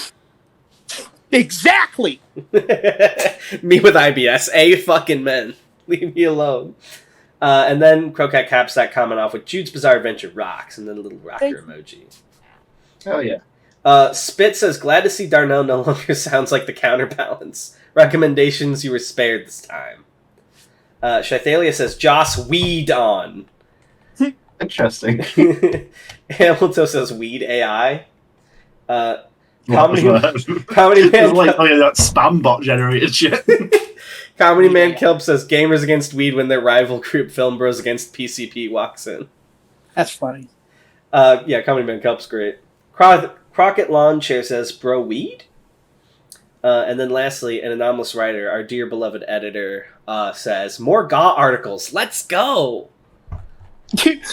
Exactly. Me with IBS. Fucking men. Leave me alone. And then Crocat caps that comment off with Jude's Bizarre Adventure rocks, and then a little rocker emoji. Oh yeah. Spit says, glad to see Darnell no longer sounds like the counterbalance. Recommendations, you were spared this time. Shythalia says, Joss weed on. Interesting. Hamiltoe says, weed AI. Comedy Man. Like that spam bot generated shit. Comedy Man Kelp says gamers against weed when their rival group Film Bros against PCP walks in. That's funny. Yeah, Comedy Man Kelp's great. Crockett Lawn Chair says bro weed. And then lastly, an anomalous writer, our dear beloved editor, says more GAW articles. Let's go. Did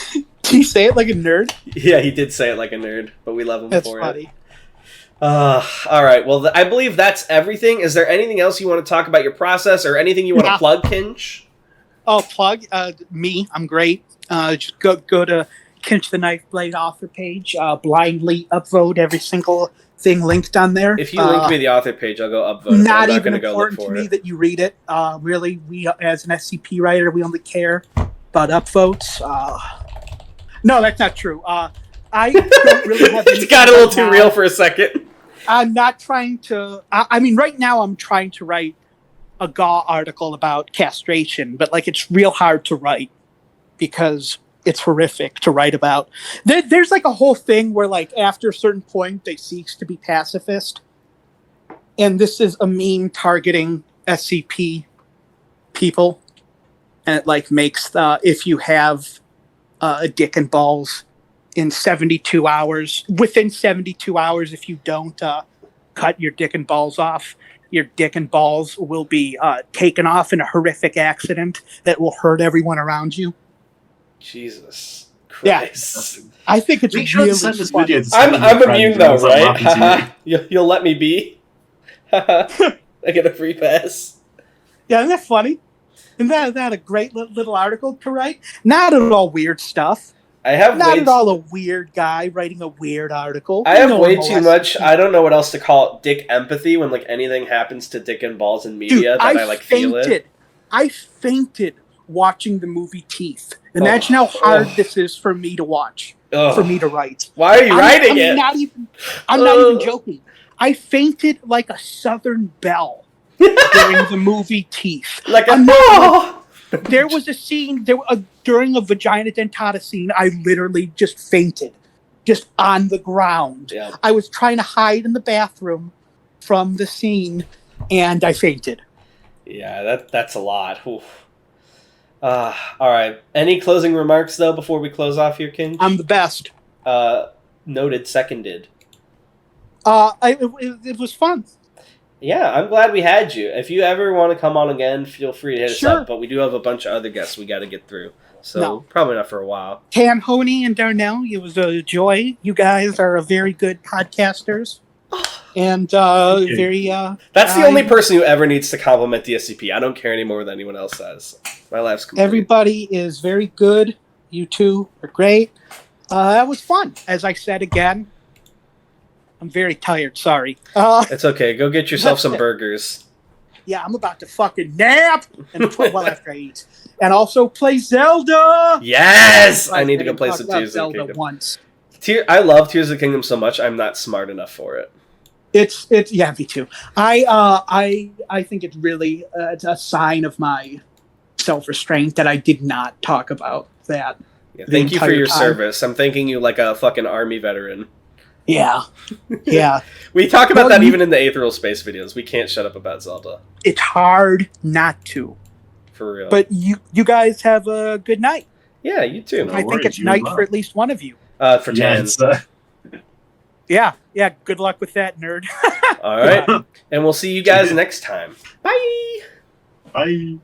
he say it like a nerd? Yeah, he did say it like a nerd, but we love him for funny. it. All right. Well, I believe that's everything. Is there anything else you want to talk about your process or anything you want to plug, Kinch? Oh, plug me. I'm great. Just go to Kinch the Knifeblade author page. Blindly upvote every single thing linked on there. If you link me the author page, I'll go upvote it. Not I'm not even going to go look important for to me it. that you read it. Really, we as an SCP writer, we only care about upvotes. No, that's not true. I don't really have. It got a little too real for a second. I'm not trying to. I mean, right now I'm trying to write a GAW article about castration, but like it's real hard to write because it's horrific to write about. There's like a whole thing where like after a certain point they cease to be pacifist, and this is a meme targeting SCP people, and it like makes if you have a dick and balls in 72 hours, within 72 hours, if you don't cut your dick and balls off, your dick and balls will be taken off in a horrific accident that will hurt everyone around you. Jesus Christ. Yeah. I think it's really funny. I'm immune though, right? You'll let me be? I get a free pass. Yeah, isn't that funny? Isn't that a great little article to write? Not at all weird stuff. Not at all a weird guy writing a weird article. I have way too much. I don't know what else to call it. Dick empathy when like anything happens to dick and balls in media. Dude, I like feel it. I fainted watching the movie Teeth. Imagine how hard this is for me to watch. For me to write. Why are you writing it? I'm not even joking. I fainted like a Southern belle during the movie Teeth. There was a scene during a vagina dentata scene. I literally just fainted, just on the ground. Yeah. I was trying to hide in the bathroom from the scene, and I fainted. Yeah, that's a lot. All right. Any closing remarks though before we close off here, King? I'm the best. Noted. Seconded. It was fun. Yeah, I'm glad we had you. If you ever want to come on again, feel free to hit us up. But we do have a bunch of other guests we got to get through. So probably not for a while. Tanhoney and Darnell, it was a joy. You guys are very good podcasters. And very... That's the only person who ever needs to compliment the SCP. I don't care anymore what anyone else says. My life's complete. Everybody is very good. You two are great. That was fun. As I said again, I'm very tired. Sorry. It's okay. Go get yourself some burgers. Yeah, I'm about to fucking nap after I eat. And also play Zelda! Yes! I need to go play some Tears of the Zelda Kingdom. Once. I love Tears of the Kingdom so much, I'm not smart enough for it. It's yeah, me too. I think it's really it's a sign of my self-restraint that I did not talk about that. Yeah, thank you for your service. I'm thanking you like a fucking army veteran. Yeah. We talk about that even in the Aethereal Space videos. We can't shut up about Zelda. It's hard not to. For real. But you guys have a good night. Yeah, you too. I think it's night for at least one of you. For Jans. Yeah. Good luck with that, nerd. All right. And we'll see you guys next time. Bye. Bye.